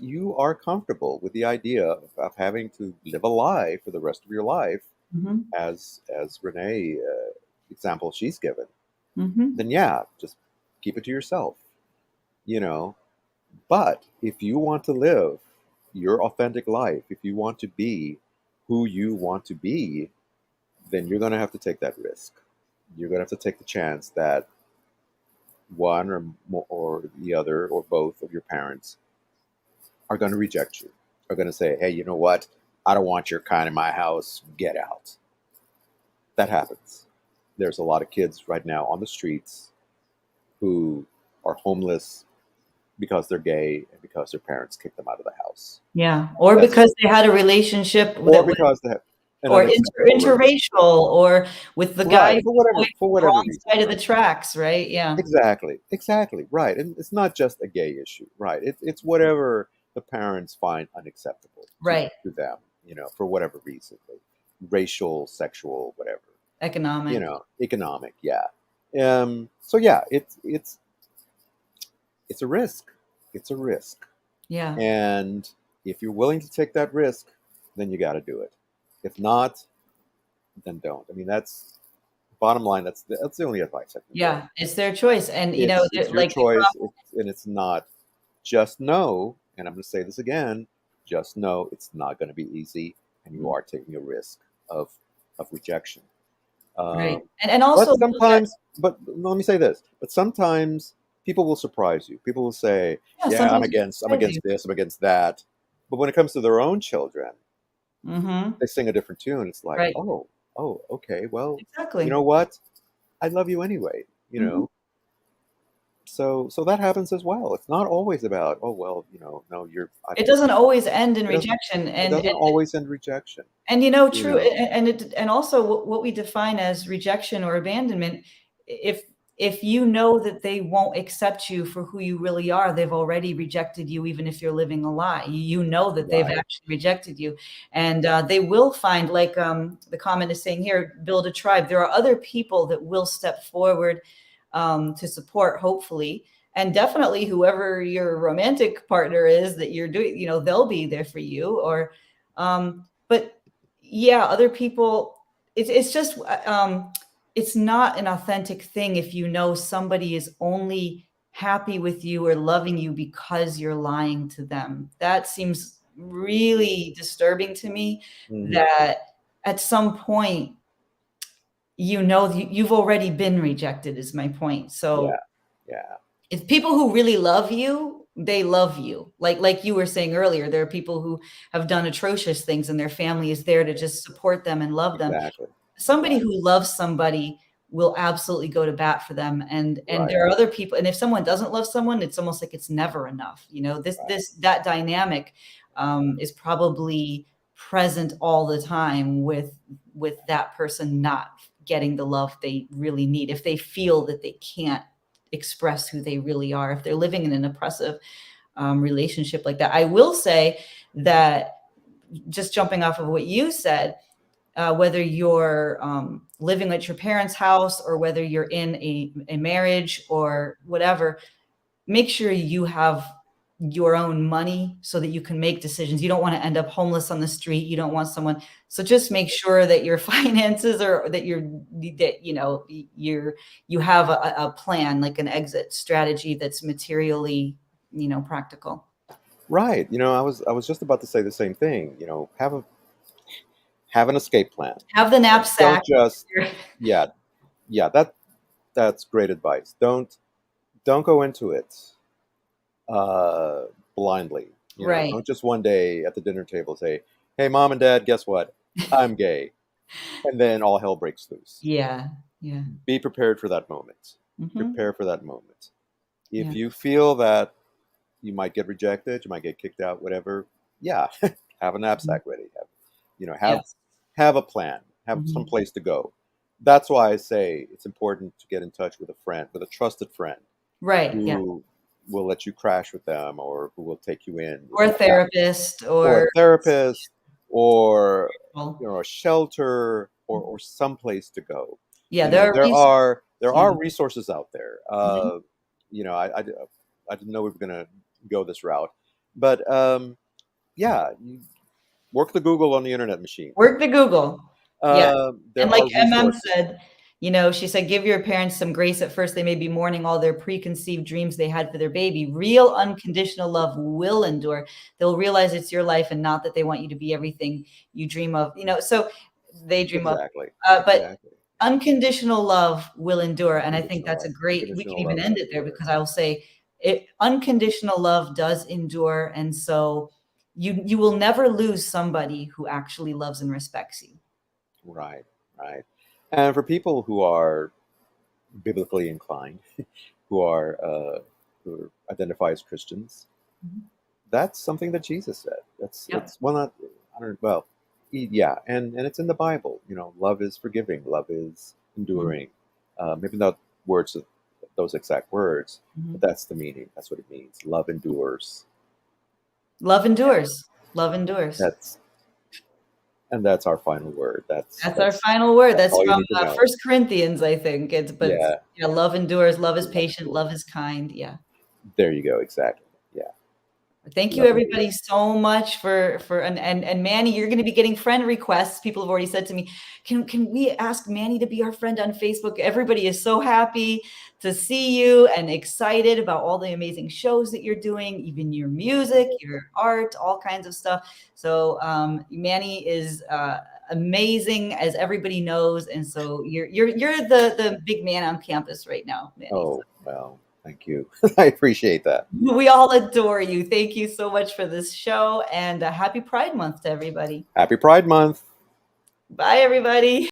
you are comfortable with the idea of having to live a lie for the rest of your life, mm-hmm. as Renee example she's given, mm-hmm. then yeah, just keep it to yourself, But if you want to live your authentic life, if you want to be who you want to be, then you're going to have to take that risk. You're going to have to take the chance that one or the other or both of your parents are going to reject you, are going to say, hey, you know what? I don't want your kind in my house. Get out. That happens. There's a lot of kids right now on the streets who are homeless because they're gay and because their parents kicked them out of the house. Yeah. Or because they had a relationship or because they have or interracial, or with the guy for whatever wrong reason, side of the tracks, right? Yeah. Exactly, right. And it's not just a gay issue, right? It's whatever the parents find unacceptable right. to them, for whatever reason, racial, sexual, whatever. Economic. Economic, yeah. So yeah, it's a risk. It's a risk. Yeah. And if you're willing to take that risk, then you got to do it. If not, then don't. I mean, that's bottom line. That's the only advice I can give. give. It's their choice, and it's your choice, and it's not. Just know, and I'm going to say this again. Just know it's not going to be easy, and you are taking a risk of rejection. Right, and also, but let me say this. But sometimes people will surprise you. People will say, "Yeah, I'm against this. I'm against that." But when it comes to their own children, mm-hmm. they sing a different tune. It's like, right. oh, okay. Well, exactly. You know what? I love you anyway. Mm-hmm. So that happens as well. It's not always about, oh well, no, you're. It doesn't always end in rejection, and it doesn't always end rejection. And true, and also what we define as rejection or abandonment, if if you know that they won't accept you for who you really are, they've already rejected you, even if you're living a lie. You know that they've actually rejected you. And they will find, like the comment is saying here, build a tribe. There are other people that will step forward to support, hopefully. And definitely whoever your romantic partner is that you're doing, you know, they'll be there for you. Or, but yeah, other people, it's just, it's not an authentic thing if you know somebody is only happy with you or loving you because you're lying to them. That seems really disturbing to me, that at some point, you know, you've already been rejected is my point. So if people who really love you, they love you. Like you were saying earlier, there are people who have done atrocious things and their family is there to just support them and love them. Somebody who loves somebody will absolutely go to bat for them. And there are other people. And if someone doesn't love someone, it's almost like it's never enough. You know, that dynamic is probably present all the time with that person not getting the love they really need. If they feel that they can't express who they really are, if they're living in an oppressive relationship like that. I will say that, just jumping off of what you said, whether you're living at your parents' house or whether you're in a marriage or whatever, make sure you have your own money so that you can make decisions. You don't want to end up homeless on the street. You don't want someone. So just make sure that your finances are, that you have a plan, like an exit strategy that's materially, practical. Right. I was just about to say the same thing. Have an escape plan. Have the knapsack. Don't just, that's great advice. Don't go into it blindly. Right. Don't just one day at the dinner table say, "Hey, mom and dad, guess what? I'm gay," and then all hell breaks loose. Yeah. Be prepared for that moment. Prepare for that moment. If you feel that you might get rejected, you might get kicked out, whatever. Have a knapsack ready. Have a plan. Have some place to go. That's why I say it's important to get in touch with a friend, with a trusted friend, right? Who will let you crash with them, or who will take you in, or a therapist, or a shelter, or some place to go. There are resources out there. I didn't know we were going to go this route, but you work the Google on the internet machine. Work the Google. And like MM resources. said, she said, give your parents some grace at first. They may be mourning all their preconceived dreams they had for their baby. Real unconditional love will endure. They'll realize it's your life and not that they want you to be everything you dream of. So they dream of. But unconditional love will endure. And I think that's a great, we can even end it there, because I will say unconditional love does endure. And so you will never lose somebody who actually loves and respects you. Right. And for people who are biblically inclined, who identify as Christians, that's something that Jesus said. And it's in the Bible. Love is forgiving, love is enduring. Maybe not those exact words, but that's the meaning. That's what it means. Love endures. Love endures. Love endures. That's our final word. That's our final word. That's from 1 Corinthians, I think. Love endures. Love is patient. Love is kind. Yeah. There you go. Exactly. Yeah. Thank you, everybody, so much for and Manny, you're going to be getting friend requests. People have already said to me, can we ask Manny to be our friend on Facebook? Everybody is so happy to see you and excited about all the amazing shows that you're doing, even your music, your art, all kinds of stuff. So Manny is amazing, as everybody knows, and so you're the big man on campus right now, Manny. Oh, well. Thank you. I appreciate that. We all adore you. Thank you so much for this show, and happy Pride Month to everybody. Happy Pride Month. Bye, everybody.